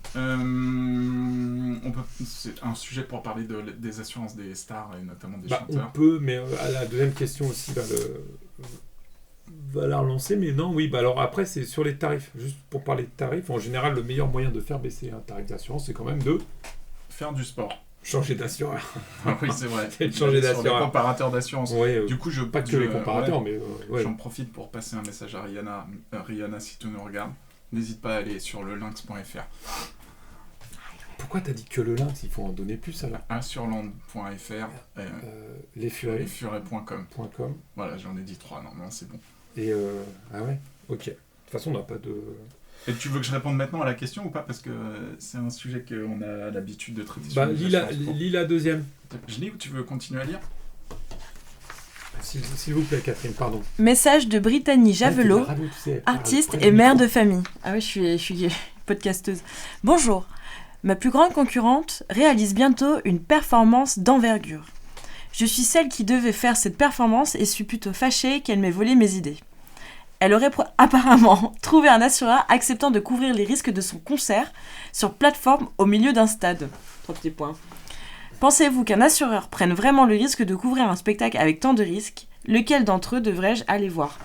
C'est un sujet pour parler des assurances des stars et notamment des Bah, on chanteurs. peut, mais à la deuxième question aussi, va la relancer. Mais non, oui, bah alors après, c'est sur les tarifs. Juste pour parler de tarifs, en général, le meilleur moyen de faire baisser un tarif d'assurance, c'est quand même de Faire du sport. changer d'assureur. Oui, c'est vrai. C'est de changer Sur les d'assureur. comparateurs d'assurance. Ouais, Du coup, pas que les comparateurs, mais ouais. J'en profite pour passer un message à Rihanna. Rihanna, si tu nous regardes, n'hésite pas à aller sur lelynx.fr. Pourquoi t'as dit que le lynx, il faut en donner plus alors? Assurland.fr et lesfurets.com. lesfurets.com. Voilà, j'en ai dit 3, non, c'est bon. Et ah ouais, ok. De toute façon, on n'a pas de... Et tu veux que je réponde maintenant à la question ou pas? Parce que c'est un sujet qu'on a l'habitude de traiter Bah, sur les lis assurances pro. la deuxième. Je lis ou tu veux continuer à lire? S'il vous plaît, Catherine, pardon. Message de Brittany Javelot, Ah, tu sais, artiste près et du mère micro. de famille. Ah oui, je suis podcasteuse. Bonjour. Ma plus grande concurrente réalise bientôt une performance d'envergure. Je suis celle qui devait faire cette performance et suis plutôt fâchée qu'elle m'ait volé mes idées. Elle aurait apparemment trouvé un assureur acceptant de couvrir les risques de son concert sur plateforme au milieu d'un stade. 3 petits points. Pensez-vous qu'un assureur prenne vraiment le risque de couvrir un spectacle avec tant de risques? Lequel d'entre eux devrais-je aller voir?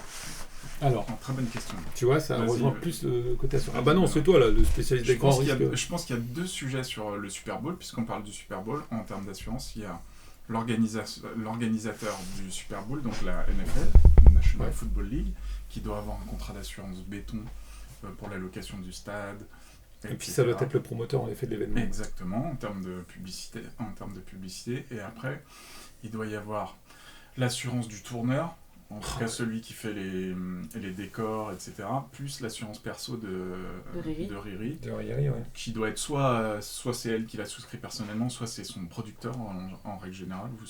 Alors, Très bonne question. tu vois, ça Vas-y, rejoint vas-y. plus le côté assurance. Ah Vas-y, bah non, vas-y. c'est toi là, le spécialiste des Je grands pense, qu'il y a, risques. je pense qu'il y a 2 sujets sur le Super Bowl, puisqu'on parle du Super Bowl en termes d'assurance. Il y a l'organisateur du Super Bowl, donc la NFL, National Ouais. Football League, qui doit avoir un contrat d'assurance béton pour la location du stade. Et puis ça doit être le promoteur en effet de l'événement. Exactement, en termes de publicité. Et après, il doit y avoir l'assurance du tourneur, en tout cas celui qui fait les décors, etc., plus l'assurance perso de Riri. Riri, De Riri, ouais. qui doit être soit c'est elle qui l'a souscrit personnellement, soit c'est son producteur en règle générale, ou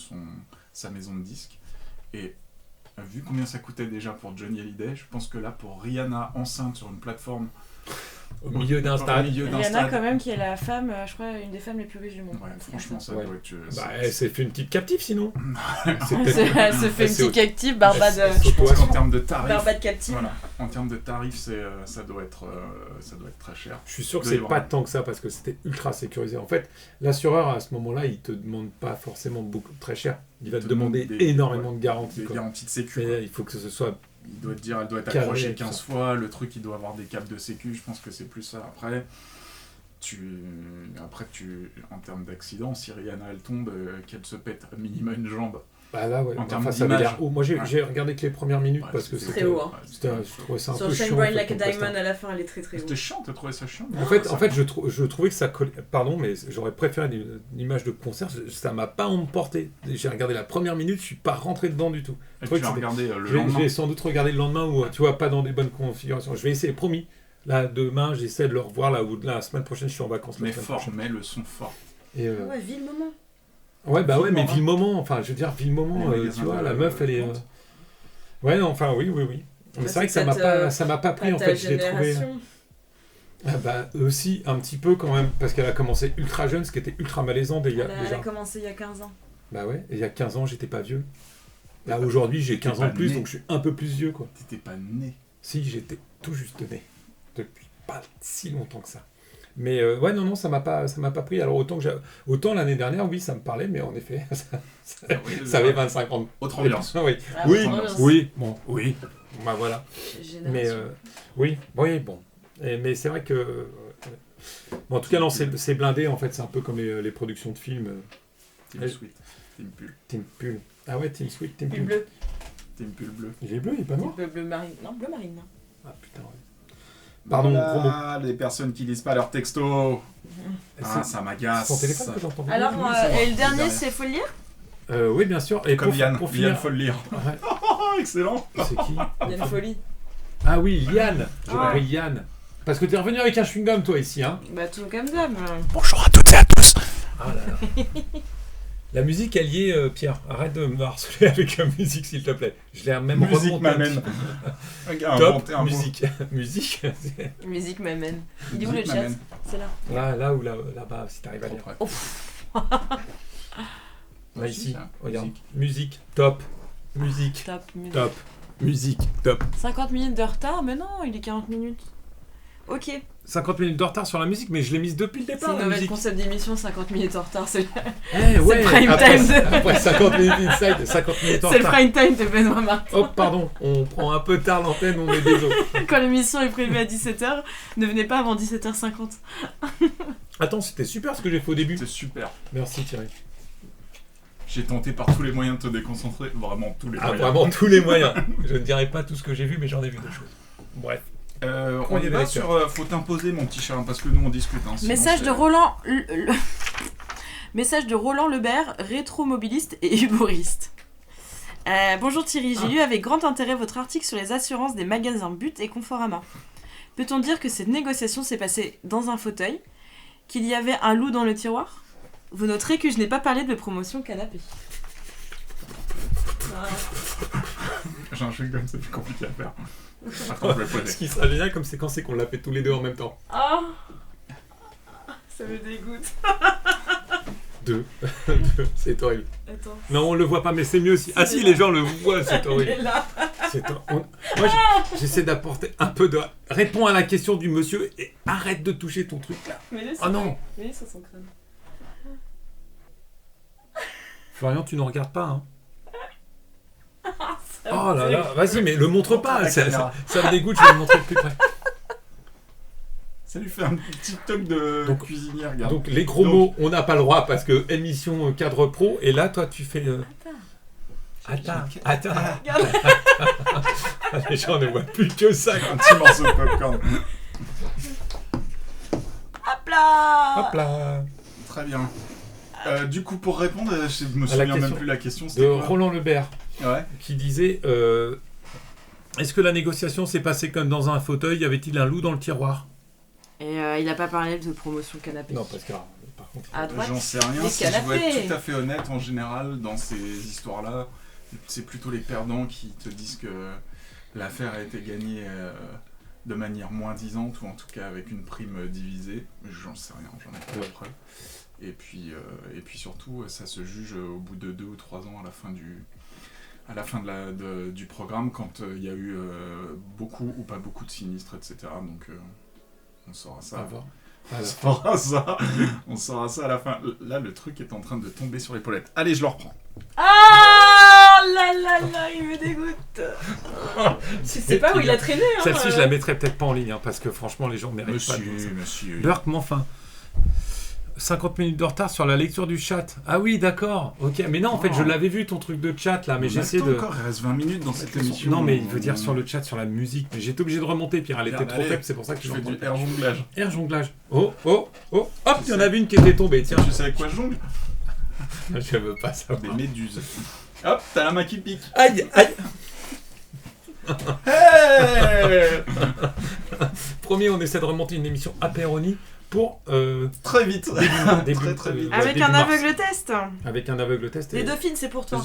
sa maison de disques. Et vu combien ça coûtait déjà pour Johnny Hallyday, je pense que là, pour Rihanna enceinte sur une plateforme au milieu d'un stade. Rihanna, quand même, qui est la femme, je crois, une des femmes les plus riches du monde. Ouais, franchement, ça Ouais. doit être. Bah, elle s'est fait une petite captive sinon. Elle se fait une c'est petite active, barbade Je pense qu'en termes de tarifs, captive. voilà, en termes de tarifs, ça doit être très cher. Je suis sûr que Doit y c'est avoir pas un- tant que ça parce que c'était ultra sécurisé. En fait, l'assureur à ce moment-là, il te demande pas forcément beaucoup très cher. Il va te demander demande des- énormément de garanties. Des quoi. garanties de sécu. Mais quoi. il faut que ce soit. Il doit te dire, elle doit être Cadré, accrochée tout 15 ça. fois, le truc il doit avoir des câbles de sécu, je pense que c'est plus ça. Après, en termes d'accident, si Rihanna elle tombe, qu'elle se pète minimum une jambe. Bah là, ouais. En termes ça avait d'image. l'air haut. Moi, j'ai Ouais. regardé que les premières minutes Ouais, parce que c'était très haut, hein. Je trouvais ça un Sur peu Shine chiant. Bright en fait, Like a comme prestat. Diamond, à la fin, elle est très très haut. C'était chiant, t'as trouvé ça chiant? En fait, je trouvais que ça collait. Pardon, mais j'aurais préféré une image de concert. Ça m'a pas emporté. J'ai regardé la première minute, je suis pas rentré dedans du tout. Et trouvais tu as que c'était- regardé le Je lendemain. vais sans doute regarder le lendemain ou tu vois pas dans des bonnes configurations. Je vais essayer, promis. Là, demain, j'essaie de le revoir là ou la semaine prochaine, je suis en vacances. La Mais semaine fort, prochaine. mais le son fort. Et, Ouais, vis le moment. ouais, bah ouais, Vis le mais moment. vis le moment. Enfin, je veux dire, vis le moment. Les Tu magasins vois, de- la meuf, elle est. vente. Ouais, non, enfin, oui. Mais Ouais, c'est vrai que c'est ça m'a pas pris Pas en ta fait. Je l'ai trouvé. génération. Ah bah aussi un petit peu quand même parce qu'elle a commencé ultra jeune, ce qui était ultra malaisant déjà. Elle a commencé il y a 15 ans. Bah ouais, et il y a 15 ans, j'étais pas vieux. Là aujourd'hui, j'ai 15 ans pas de plus, né. donc je suis un peu plus vieux quoi. T'étais pas né. Si, j'étais tout juste né depuis pas si longtemps que ça. Mais ouais, non, ça m'a pas pris. Alors autant l'année dernière, oui, ça me parlait, mais en effet, ça avait 25 ans. Autre ambiance. Oui, Ah, oui, autre ambiance. oui, bon, oui, bah voilà. Génération. Mais oui, bon. Mais c'est vrai que bon, en tout cas, non, c'est blindé en fait. C'est un peu comme les productions de films. Team Sweet, Team Pull, Team Pull. Ah ouais, Team Sweet, Team Pull Pull. bleu. Team Pull bleu. Il est bleu, il est pas noir. Bleu marine. Non, bleu marine. non. Ah putain. Ouais. Pardon, gros mot. Voilà, les personnes qui lisent pas leurs textos. Ah, ça m'agace. C'est son téléphone que j'entends. Alors, oui, c'est moi. et le dernier, dernier. c'est Faut le lire Oui, bien sûr. Et Comme pour Yann. finir, Yann, faut le lire. Ouais. Oh, excellent. C'est qui Il y a une folie. Ah oui, Yann. J'ai Ah. compris Yann. Parce que t'es revenu avec un chewing-gum toi ici, hein. Bah, tout comme d'hab. Bonjour à toutes et à tous. Ah là là. La musique, elle y est, Pierre. Arrête de me harceler avec la musique, s'il te plaît. Je l'ai même Musique remonté un m'amène. petit peu. Un gars a Top, inventé un mot. musique. Musique. Musique m'amène. Il est où le Musique jazz m'amène. C'est là. Là ou là-bas, si t'arrives à Trop lire. près. Là, ici. Hein, Regarde. musique. Musique, top. Musique, Top. musique. top. Musique, top. 50 minutes de retard, mais non, il est 40 minutes. Ok. 50 minutes de retard sur la musique, mais je l'ai mise depuis le C'est départ, une la nouvelle musique. concept d'émission, 50 minutes en retard. C'est Eh ouais, prime après, time de- après 50 minutes inside, 50 minutes en c'est le retard. prime time de Benoît Martin. Hop, pardon, on prend un peu tard l'antenne, on est désolé. Quand l'émission est prévue à 17h, ne venez pas avant 17h50. Attends, c'était super ce que j'ai fait au début. C'est super. Merci Thierry. J'ai tenté par tous les moyens de te déconcentrer. Vraiment tous les Ah, moyens. vraiment tous les moyens. Je ne dirai pas tout ce que j'ai vu, mais j'en ai vu des choses. Bref. On Courrier y des va lecteurs. sur. Faut t'imposer, mon petit chat, parce que nous on discute. Hein, sinon Message c'est- de Roland. Message de Roland Lebert, rétromobiliste et humoriste. Bonjour Thierry, j'ai lu avec grand intérêt votre article sur les assurances des magasins But et Conforama. Peut-on dire que cette négociation s'est passée dans un fauteuil, qu'il y avait un loup dans le tiroir? Vous noterez que je n'ai pas parlé de promotion canapé. J'ai un chewing comme c'est plus compliqué à faire. Attends, je vais le Ce poser. qui sera génial comme séquence, c'est qu'on l'a fait tous les deux en même temps. Ah, ça me dégoûte. Deux. C'est horrible. Attends. Non, on le voit pas, mais c'est mieux aussi. Ah si, les gens le voient, c'est Il horrible. est là. Moi, j'essaie d'apporter un peu de... Réponds à la question du monsieur et arrête de toucher ton truc là. Mets-le sur Oh non. Mets-le sur son crâne. Florian, tu ne regardes pas, hein. Ça Oh me là dégoûte. là, vas-y, mais le montre Montre à pas, la ça caméra. me dégoûte, je vais le montrer de plus près. Ça lui fait un petit toc de Donc- cuisinière, regarde. Donc les gros Donc- mots, on n'a pas le droit parce que émission cadre pro, et là toi tu fais... Attends. Regarde. Les gens ne voient plus que ça. Un petit morceau de popcorn. Hop là. Hop là. Très bien. Du coup, pour répondre, je me À la souviens même question plus la question. De C'était quoi Roland Lebert Ouais. qui disait est-ce que la négociation s'est passée comme dans un fauteuil? Y avait-il un loup dans le tiroir? Et il n'a pas parlé de promotion canapé. Non, parce que par contre... À droite. J'en sais rien. les Si je dois canapés. être tout à fait honnête, en général, dans ces histoires-là, c'est plutôt les perdants qui te disent que l'affaire a été gagnée de manière moins disante, ou en tout cas avec une prime divisée. J'en sais rien, j'en ai pas la preuve. Et puis surtout, ça se juge au bout de 2 ou 3 ans à la fin du programme, quand il y a eu beaucoup ou pas beaucoup de sinistres, etc. Donc on saura ça. On saura ça à la fin. Là, le truc est en train de tomber sur l'épaulette. Allez, je le reprends. Ah là là là, il me dégoûte. Je sais pas où il a traîné. Celle-ci, je la mettrais peut-être pas en ligne, parce que franchement, les gens ne méritent pas de voir ça. Monsieur. Burke, mais enfin. 50 minutes de retard sur la lecture du chat. Ah oui, d'accord. Ok, mais non, en fait, je l'avais vu ton truc de chat là, mais j'essaie de. Encore, il reste 20 minutes dans cette émission. Non, mais il veut dire sur le chat, sur la musique. Mais j'étais obligé de remonter, Pierre. Elle était trop allez, faible, c'est pour ça que je fais du air jonglage. Air jonglage. Oh. Hop, il y en avait une qui était tombée. Tiens. Tu sais avec quoi je jongle? Je veux pas savoir. Des méduses. Hop, t'as la main qui pique. Aïe. Hey. Promis, on essaie de remonter une émission apéroni pour très vite. Début, très vite. Avec un aveugle test. Avec un aveugle test. Les dauphines, c'est pour toi.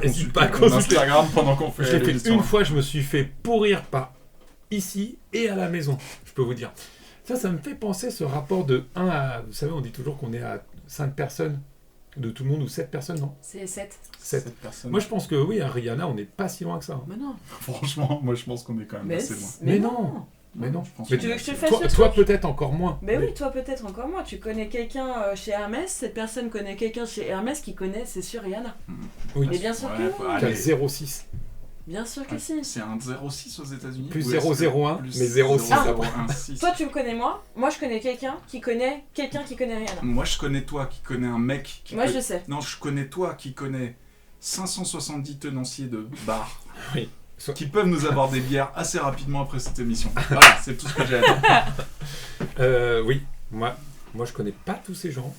N'hésite pas à consulter Instagram pendant qu'on fait. Je l'ai fait une fois, je me suis fait pourrir par ici et à la maison, je peux vous dire. Ça me fait penser ce rapport de 1 à... Vous savez, on dit toujours qu'on est à 5 personnes de tout le monde, ou 7 personnes, non? C'est 7. 7 personnes. Moi, je pense que oui, à Rihanna, on n'est pas si loin que ça. Hein. Mais non. Franchement, moi, je pense qu'on est quand même assez loin. Mais non. Mais non. Je pense Mais tu veux que je te le fasse toi peut-être encore moins. Mais oui, toi peut-être encore moins. Tu connais quelqu'un chez Hermès, cette personne connaît quelqu'un chez Hermès qui connaît, c'est sûr, Rihanna. Oui. Mais bien sûr que oui. Quel 0,6. Bien sûr que si. C'est un 0,6 aux États-Unis. Plus 0,01, mais 0,6 après. Toi tu me connais moi je connais quelqu'un qui connaît Rihanna. Moi je connais toi qui connais un mec qui je sais. Non, je connais toi qui connais 570 tenanciers de bars. Oui. Qui peuvent nous avoir des bières assez rapidement après cette émission. Voilà, c'est tout ce que j'ai à dire. Oui, moi je connais pas tous ces gens,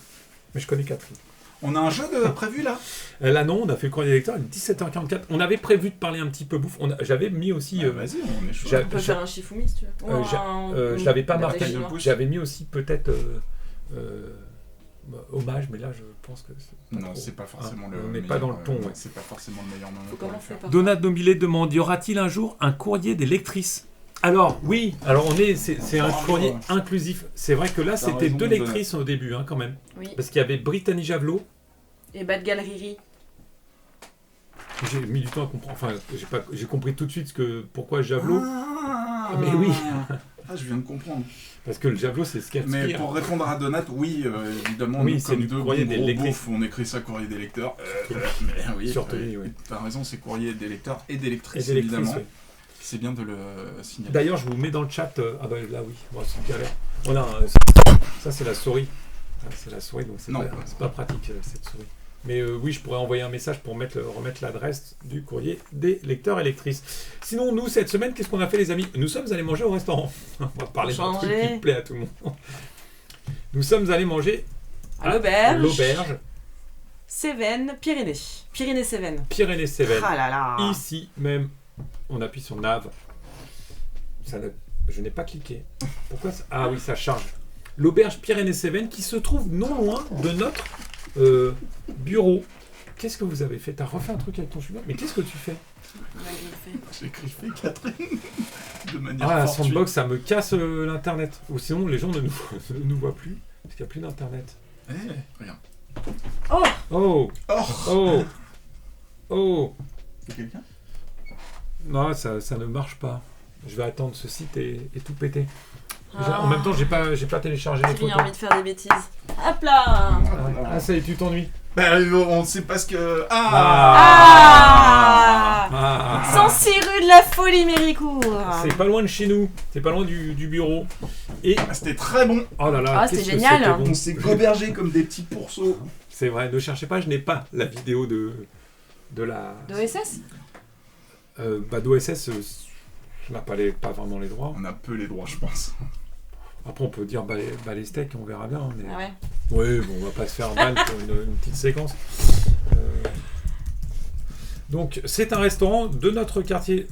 mais je connais Catherine. On a un jeu prévu là Là non, on a fait le courrier des lecteurs à 17h44. On avait prévu de parler un petit peu bouffe. J'avais mis aussi... vas-y, on est chaud. On peut faire un Shifumi si tu veux. Je l'avais pas marqué. J'avais mis aussi peut-être hommage, mais là je pense que... Non, c'est pas forcément le on n'est meilleur, pas dans le ton. Ouais. C'est pas forcément le meilleur moment pour le faire. Donat Nobilé demande, y aura-t-il un jour un courrier des lectrices? Alors oui, c'est un courrier inclusif. C'est vrai que là c'était 2 lectrices au début quand même. Oui. Parce qu'il y avait Brittany Javelot. Et Bad Gallery. J'ai mis du temps à comprendre. Enfin, j'ai compris tout de suite pourquoi Javelot. Mais oui. Je viens de comprendre. Parce que le Javelot, c'est ce qu'il y a de Mais pire. pour répondre à Donat, oui, évidemment, oui, nous, c'est comme du deux courrier des gros lectrices. beaufs, on écrit ça courrier des lecteurs. Mais oui, Surtout, oui. T'as raison, c'est courrier des lecteurs et des lectrices, évidemment. Oui. C'est bien de le signaler. D'ailleurs, je vous mets dans le chat. Là, oui, bon, c'est une galère. On a ça, c'est la souris. C'est la souris, donc c'est pas pratique cette souris. Mais oui, je pourrais envoyer un message pour remettre l'adresse du courrier des lecteurs et lectrices. Sinon, nous, cette semaine, qu'est-ce qu'on a fait, les amis? Nous sommes allés manger au restaurant. On va parler d'un truc qui plaît à tout le monde. Nous sommes allés manger à l'auberge. Cévennes, Pyrénées-Cévennes. Pyrénées-Cévennes. Ah là là. Ici même, on appuie sur Nav. Je n'ai pas cliqué. Pourquoi ça... Ah oui, ça charge. L'auberge Pyrénées-Cévennes qui se trouve non loin de notre bureau. Qu'est-ce que vous avez fait? T'as refait un truc avec ton chewing-gum? Mais qu'est-ce que tu fais? J'ai écrit Catherine de manière la fortuite. Sandbox, ça me casse l'internet. Ou sinon, les gens ne nous voient plus parce qu'il n'y a plus d'internet. Regarde. C'est quelqu'un? Non, ça ne marche pas. Je vais attendre ce site et tout péter. En même temps, j'ai pas téléchargé les photos. J'ai envie de faire des bêtises. Hop là. Ça y est, tu t'ennuies. On sait pas ce que... 106 rue de la Folie Méricourt. C'est pas loin de chez nous. C'est pas loin du bureau. Et c'était très bon. Oh là là, c'était génial. On s'est gobergé comme des petits pourceaux. C'est vrai, ne cherchez pas, je n'ai pas la vidéo de la... D'OSS d'OSS, on n'a pas vraiment les droits. On a peu les droits, je pense. Après, on peut dire les steaks, on verra bien. Mais... Ah ouais. Oui, bon, on va pas se faire mal pour une petite séquence. Donc, c'est un restaurant de notre quartier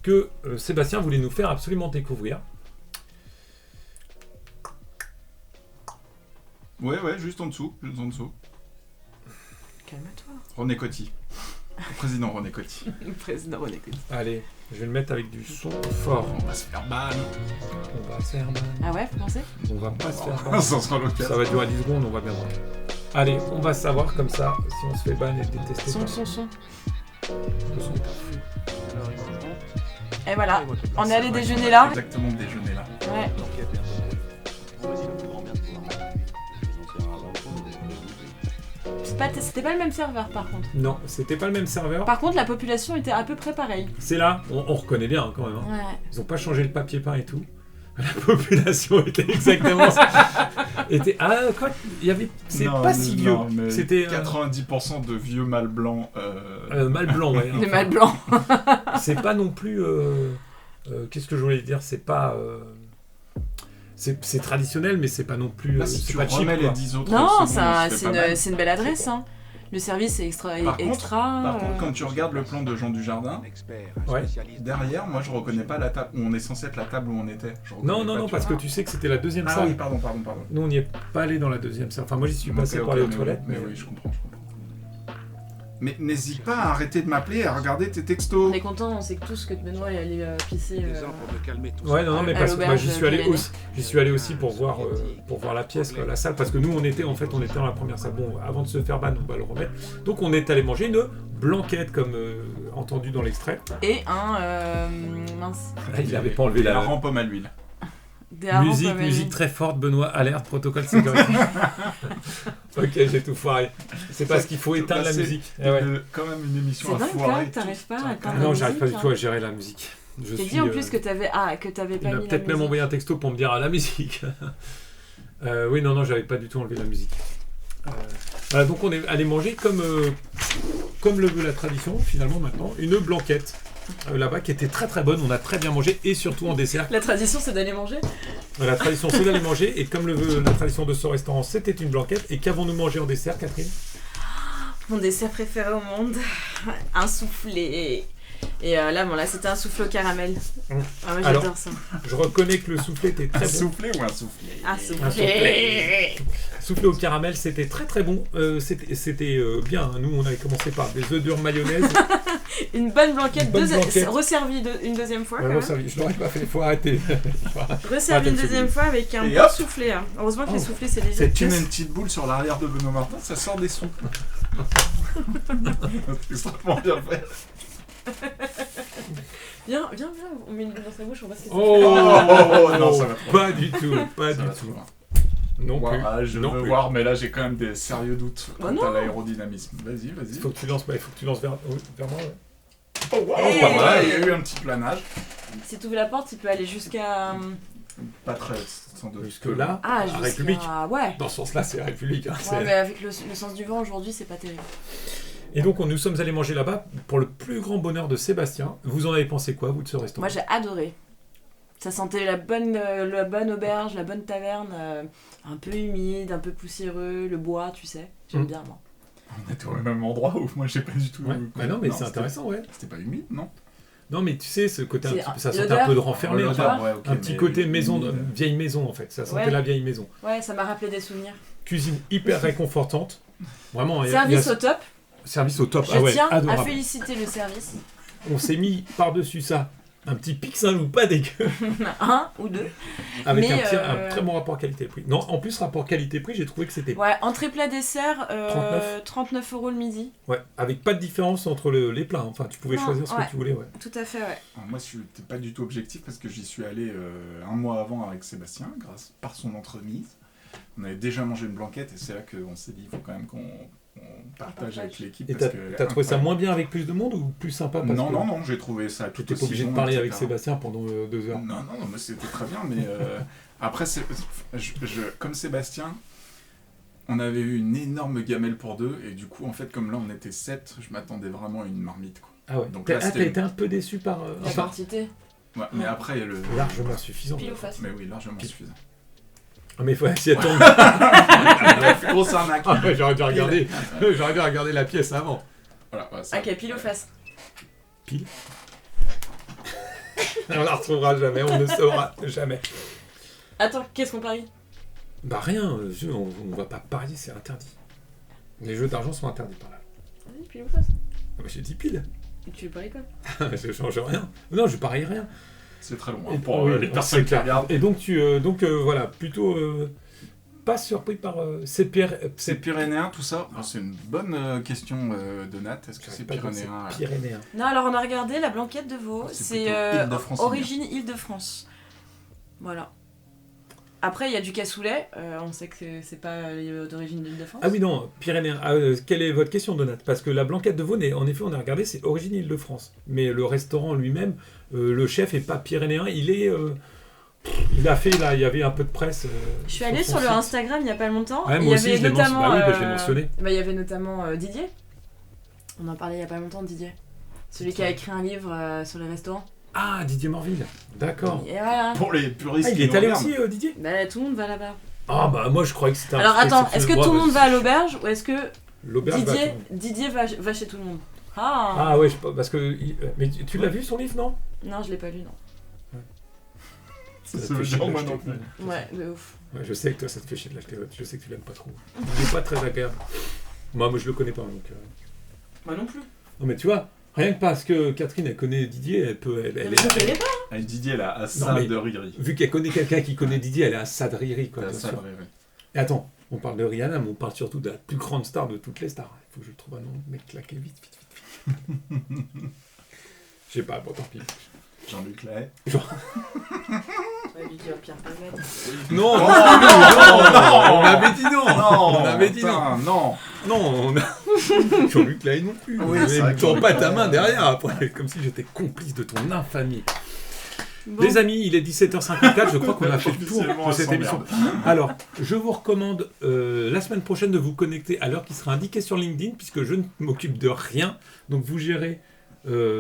que Sébastien voulait nous faire absolument découvrir. Ouais, juste en dessous. Calme-toi. René Coty. Le président René Coty. Le président René Coty. Allez, je vais le mettre avec du son fort. On va se faire ban. On va se faire mal. Ah ouais, vous pensez? On va pas se faire ban. Ça sera l'occasion. Ça va durer 10 secondes, on va bien voir. Allez, on va savoir comme ça si on se fait ban et détester. Son. Le son est à fou. Et voilà, on est allé déjeuner là. Exactement, déjeuner là. Ouais. C'était pas le même serveur par contre. Non, c'était pas le même serveur. Par contre, la population était à peu près pareille. C'est là, on reconnaît bien quand même. Hein. Ouais. Ils ont pas changé le papier peint et tout. La population était exactement Ah, quoi il y avait... C'est Non, pas si vieux. non, mais C'était 90% de vieux mâles blancs. mal blanc, ouais. Des mâles blancs. C'est pas non plus... qu'est-ce que je voulais dire? C'est pas... C'est traditionnel, mais c'est pas non plus... Là, si c'est tu pas cheap, remets les quoi. 10 autres Non, secondes, c'est une belle adresse. C'est Hein. Le service est extra. Par contre, quand tu regardes le plan de Jean Dujardin, Ouais. derrière, moi, je reconnais pas la table où on est censé être la table où on était. Je reconnais Non, pas, tu parce que vois. tu sais que c'était la deuxième Ah salle. oui, pardon. Nous, on n'y est pas allé dans la deuxième salle. Enfin, moi, j'y suis passé Ok, pour aller aux mais toilettes. oui, mais oui, je comprends. Mais n'hésite pas à arrêter de m'appeler et à regarder tes textos. On est content, on sait tous que Benoît est allé pisser. Ouais, non, mais à parce que l'auberge j'y suis allé aussi pour voir la pièce, quoi, la salle, parce que nous, on était dans la première salle. Bon, avant de se faire ban, on va le remettre. Donc, on est allé manger une blanquette, comme entendu dans l'extrait. Et un. Mince. Là, il n'avait pas enlevé La la rampe pomme à l'huile. Des harengs musique, comme musique très forte, Benoît, alerte, protocole sécurité. Ok, j'ai tout foiré. C'est parce qu'il faut éteindre la Là, c'est musique. Eh ouais. Quand même une émission C'est à dingue, foirer. quoi, t'arrives pas à Ah éteindre non, la j'arrive pas du musique, tout à gérer la musique. Je T'as suis, dit en plus que t'avais. Ah, que t'avais pas il m'a mis la peut-être même musique. envoyé un texto pour me dire la musique. Oui, non, j'avais pas du tout enlevé la musique. Voilà, donc on est allé manger comme le veut la tradition, finalement, maintenant, une blanquette là-bas qui était très très bonne. On a très bien mangé et surtout en dessert. La tradition, c'est d'aller manger. La tradition, c'est d'aller manger et comme le veut la tradition de ce restaurant, c'était une blanquette. Et qu'avons-nous mangé en dessert, Catherine? Mon dessert préféré au monde. Un soufflé. Et là, c'était un soufflé au caramel. Ah, moi, Alors, j'adore ça. Je reconnais que le soufflé était Un très bon. soufflé ou un soufflé? Un soufflé. soufflé. Soufflé au caramel, c'était très très bon. C'était bien. Hein. Nous, on avait commencé par des œufs durs mayonnaise. Une bonne blanquette, Une bonne blanquette. Resservie une deuxième fois. Ouais, quand bon, même. je l'aurais pas fait. Il faut arrêter. Resservie une Attends, deuxième fois avec un Et bon hop. soufflé. Hein. Heureusement que les Oh. soufflés, c'est léger. Tu mets une petite boule sur l'arrière de Benoît Martin, ça sort des sons. C'est extrêmement bien fait. Viens, on met une boule dans sa bouche, on voit ce que c'est. Oh, non, ça va trop pas du tout, pas Ça du va tout. trop loin. Non plus. Voilà, je non veux plus. voir, mais là j'ai quand même des sérieux doutes Bah quant non. à l'aérodynamisme. Vas-y. Il faut que tu lances vers moi. Ouais. Oh, wow, Hey. pas mal, il y a eu un petit planage. Si tu ouvres la porte, il peut aller jusqu'à. Pas très, sans doute. Jusque là, Ah, la jusqu'à. République. Ouais. Dans ce sens-là, c'est la République. Hein, c'est- Ouais, mais avec le sens du vent aujourd'hui, c'est pas terrible. Et donc, nous sommes allés manger là-bas pour le plus grand bonheur de Sébastien. Vous en avez pensé quoi, vous, de ce restaurant? Moi, j'ai adoré. Ça sentait la bonne auberge, la bonne taverne, un peu humide, un peu poussiéreux, le bois, tu sais. J'aime bien, moi. On était au même endroit où moi j'ai pas du tout. Ouais. Bah non, mais c'est c'était- intéressant, ouais. C'était pas humide, non? Non, mais tu sais, ce côté, ça sentait l'odeur. un peu de renfermé. Ouais, enfin, l'odeur, ouais, ok, un petit mais côté humide, maison, humide. vieille maison, en fait. Ça sentait Ouais. la vieille maison. Ouais, ça m'a rappelé des souvenirs. Cuisine hyper réconfortante. Vraiment. il y a- Service au top. Service au top. Je Ah ouais, tiens à adorable. féliciter le service. On s'est mis par-dessus ça un petit pic Saint-Loup, pas dégueu, Un ou deux. avec Mais, un très bon rapport qualité-prix. Non, en plus, rapport qualité-prix, j'ai trouvé que c'était... Ouais, entrée plat dessert, 39. 39 € le midi. Ouais, avec pas de différence entre les plats. Enfin, tu pouvais Non, choisir ce ouais. que tu voulais, ouais. Tout à fait, ouais. Alors, moi, je n'étais pas du tout objectif parce que j'y suis allé un mois avant avec Sébastien, par son entremise. On avait déjà mangé une blanquette et c'est là qu'on s'est dit il faut quand même qu'on partage avec l'équipe. Et parce t'as que t'as trouvé ça incroyable. moins bien avec plus de monde ou plus sympa parce Non, que non, j'ai trouvé ça tu tout n'étais aussi pas obligé de bon, parler etc. avec Sébastien pendant 2 heures. Non, mais c'était très bien, mais après, comme Sébastien, on avait eu une énorme gamelle pour deux, et du coup, en fait, comme là, on était 7, je m'attendais vraiment à une marmite, quoi. Ah ouais. Donc là, T'as c'était- été un peu déçu par... La enfin, quantité. Ouais, mais Ouais. après, le... largement suffisant. Pile ou face. Mais oui, largement Pile. suffisant. Ah, mais il faut essayer de tomber. Grosse arnaque. Ah ouais, j'aurais dû regarder la pièce avant. Voilà, ouais, ça- Ok, pile ou face. On la retrouvera jamais, on ne saura jamais. Attends, qu'est-ce qu'on parie? Bah rien, on va pas parier, c'est interdit. Les jeux d'argent sont interdits par là. Vas-y, pile ou face. J'ai dit pile. Tu veux parler quoi? Je change rien. Non, je parie rien. C'est très long Et pour les c'est personnes qui clair. regardent. Et donc, voilà, plutôt pas surpris par ces C'est pyrénéen, tout ça? C'est une bonne question de Nat. Est-ce que c'est pyrénéen? Pyrénéen. Non, alors on a regardé la blanquette de veau. C'est C'est plutôt Île-de-France, origine Île-de-France. Voilà. Après, il y a du cassoulet. On sait que c'est pas d'origine d'Île-de-France. Ah oui, non, pyrénéen. Quelle est votre question, Donat? Parce que la blanquette de veau, en effet, on a regardé, c'est origine Île-de-France. Mais le restaurant lui-même, le chef est pas pyrénéen, il est... il a fait, là, il y avait un peu de presse. Je suis allée son sur le site. Instagram il n'y a pas longtemps. Ouais, il moi y aussi, avait je l'ai notamment, mentionné. Bah oui, je l'ai mentionné. il y avait notamment Didier. On en parlait il n'y a pas longtemps, Didier. Celui qui a écrit un livre sur les restaurants. Ah, Didier Morville. D'accord. Et voilà. Pour les puristes Ah, il qui est nous allé regardent. aussi, Didier? Bah, tout le monde va là-bas. Ah, bah moi, je croyais que c'était un Alors truc attends, est-ce que exceptionnel. tout le Moi, monde va à l'auberge ou est-ce que L'auberge va à tout le monde. Didier va chez tout le monde? Ah, Ah ouais, parce que... Mais tu l'as vu, son livre, non? Non, je l'ai pas lu, non. Ça te veut fait chier dire de moi l'acheter. non plus. Ouais, de ouf. Ouais, je sais que toi, ça te fait chier de l'acheter. Je sais que tu l'aimes pas trop. Il est pas très agréable. Moi, je le connais pas, donc... Moi non plus. Non, mais tu vois, rien que parce que Catherine, elle connaît Didier, elle peut... Elle Mais je connais pas. Avec Didier, elle a Non, ça mais- de riri. Vu qu'elle connaît quelqu'un qui connaît Didier, elle est à ça de riri, quoi. Elle a bien ça de sûr. riri. Et attends, on parle de Rihanna, mais on parle surtout de la plus grande star de toutes les stars. Il faut que je trouve un nom, mec, claqué vite. Je sais pas, bon, tant pis. Jean-Luc Lahaye. Ouais, lui dire Pierre Palmade. Non, Oh, non, on avait dit non. On avait dit non. putain, non. Non, on a... Jean-Luc Lahaye non plus. Oui, Mais c'est vrai ne que tends Jean-Luc pas ta Lahaye, main derrière après, comme si j'étais complice de ton infamie. Bon. Les amis, il est 17h54, je crois qu'on a fait le tour Officiellement, de cette elle émission. s'emmerde. Alors, je vous recommande la semaine prochaine de vous connecter à l'heure qui sera indiquée sur LinkedIn, puisque je ne m'occupe de rien. Donc vous gérez,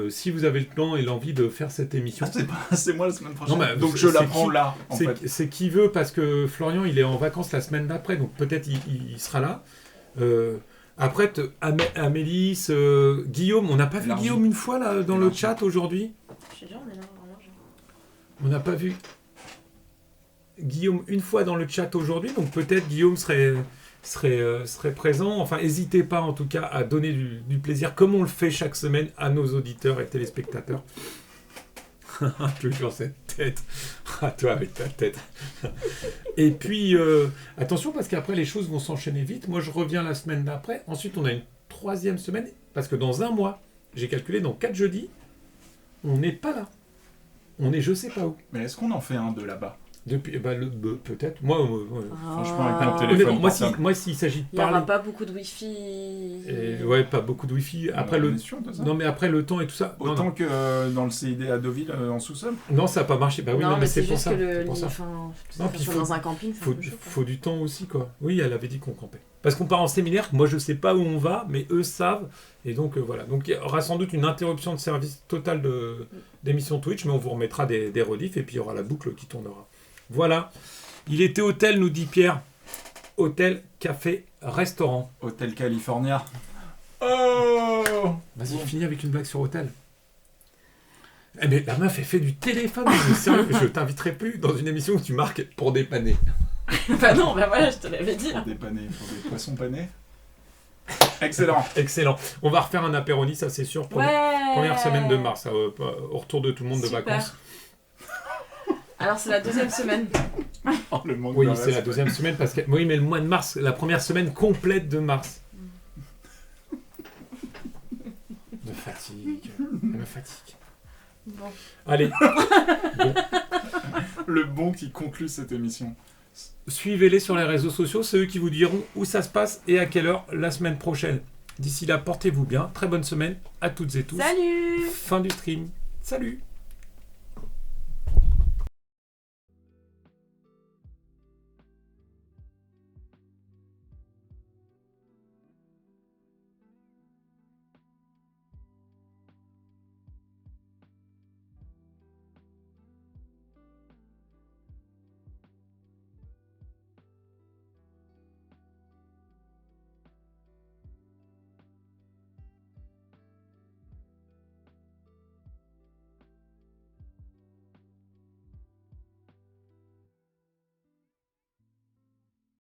si vous avez le temps et l'envie de faire cette émission. C'est moi la semaine prochaine. Non, mais donc je c'est la prends qui- là, en fait. C'est qui veut, parce que Florian, il est en vacances la semaine d'après, donc peut-être il sera là. Après, Amélis, Guillaume, on n'a pas vu Élargi. Guillaume une fois là dans le Élargi. chat aujourd'hui? Je suis déjà, on est là, vraiment, genre. On n'a pas vu Guillaume une fois dans le chat aujourd'hui, donc peut-être Guillaume serait présent. Enfin, n'hésitez pas en tout cas à donner du plaisir, comme on le fait chaque semaine, à nos auditeurs et téléspectateurs. Toujours cette tête. À toi avec ta tête. Et puis, attention, parce qu'après, les choses vont s'enchaîner vite. Moi, je reviens la semaine d'après. Ensuite, on a une troisième semaine, parce que dans un mois, j'ai calculé, dans 4 jeudis, on n'est pas là. On est je sais pas où. Mais est-ce qu'on en fait un de là-bas? Depuis, peut-être. Moi, Franchement, avec mon Ah. téléphone. honnêtement, moi, s'il s'agit de Il n'y aura parler... pas beaucoup de wifi. Ouais, pas beaucoup de wifi. Après, On est sûr de ça? non, mais après le temps et tout ça. Non, Autant que dans le CID à Deauville, en sous-sol. non, ça n'a pas marché. Bah oui, non, mais c'est pour juste ça. que C'est le pour lit, ça. enfin, Non, puis dans un camping, c'est un peu chaud, quoi. faut du temps aussi, quoi. Oui, elle avait dit qu'on campait. Parce qu'on part en séminaire, moi je sais pas où on va, mais eux savent. Et donc voilà. Donc il y aura sans doute une interruption de service totale d'émission Twitch, mais on vous remettra des rediffs et puis il y aura la boucle qui tournera. Voilà. Il était hôtel, nous dit Pierre. Hôtel, café, restaurant. Hôtel California. Oh! Vas-y, finis avec une blague sur hôtel. Eh mais la meuf, elle fait du téléphone. Mais sérieux, je t'inviterai plus dans une émission où tu marques pour dépanner. Bah non, bah voilà, je te l'avais dit. Pour des panés, pour des poissons panés. Excellent. Excellent. On va refaire un apéroni, ça c'est sûr. Première semaine de mars, au retour de tout le monde de Super. vacances. Alors c'est la deuxième semaine. Oh, le manque Oui, de c'est la respect. deuxième semaine parce que oui, mais le mois de mars, la première semaine complète de mars. De fatigue, elle me fatigue. Bon. Allez, Le bon qui conclut cette émission. suivez-les sur les réseaux sociaux, c'est eux qui vous diront où ça se passe et à quelle heure la semaine prochaine. D'ici là, portez-vous bien, très bonne semaine à toutes et tous. Salut! Fin du stream. Salut!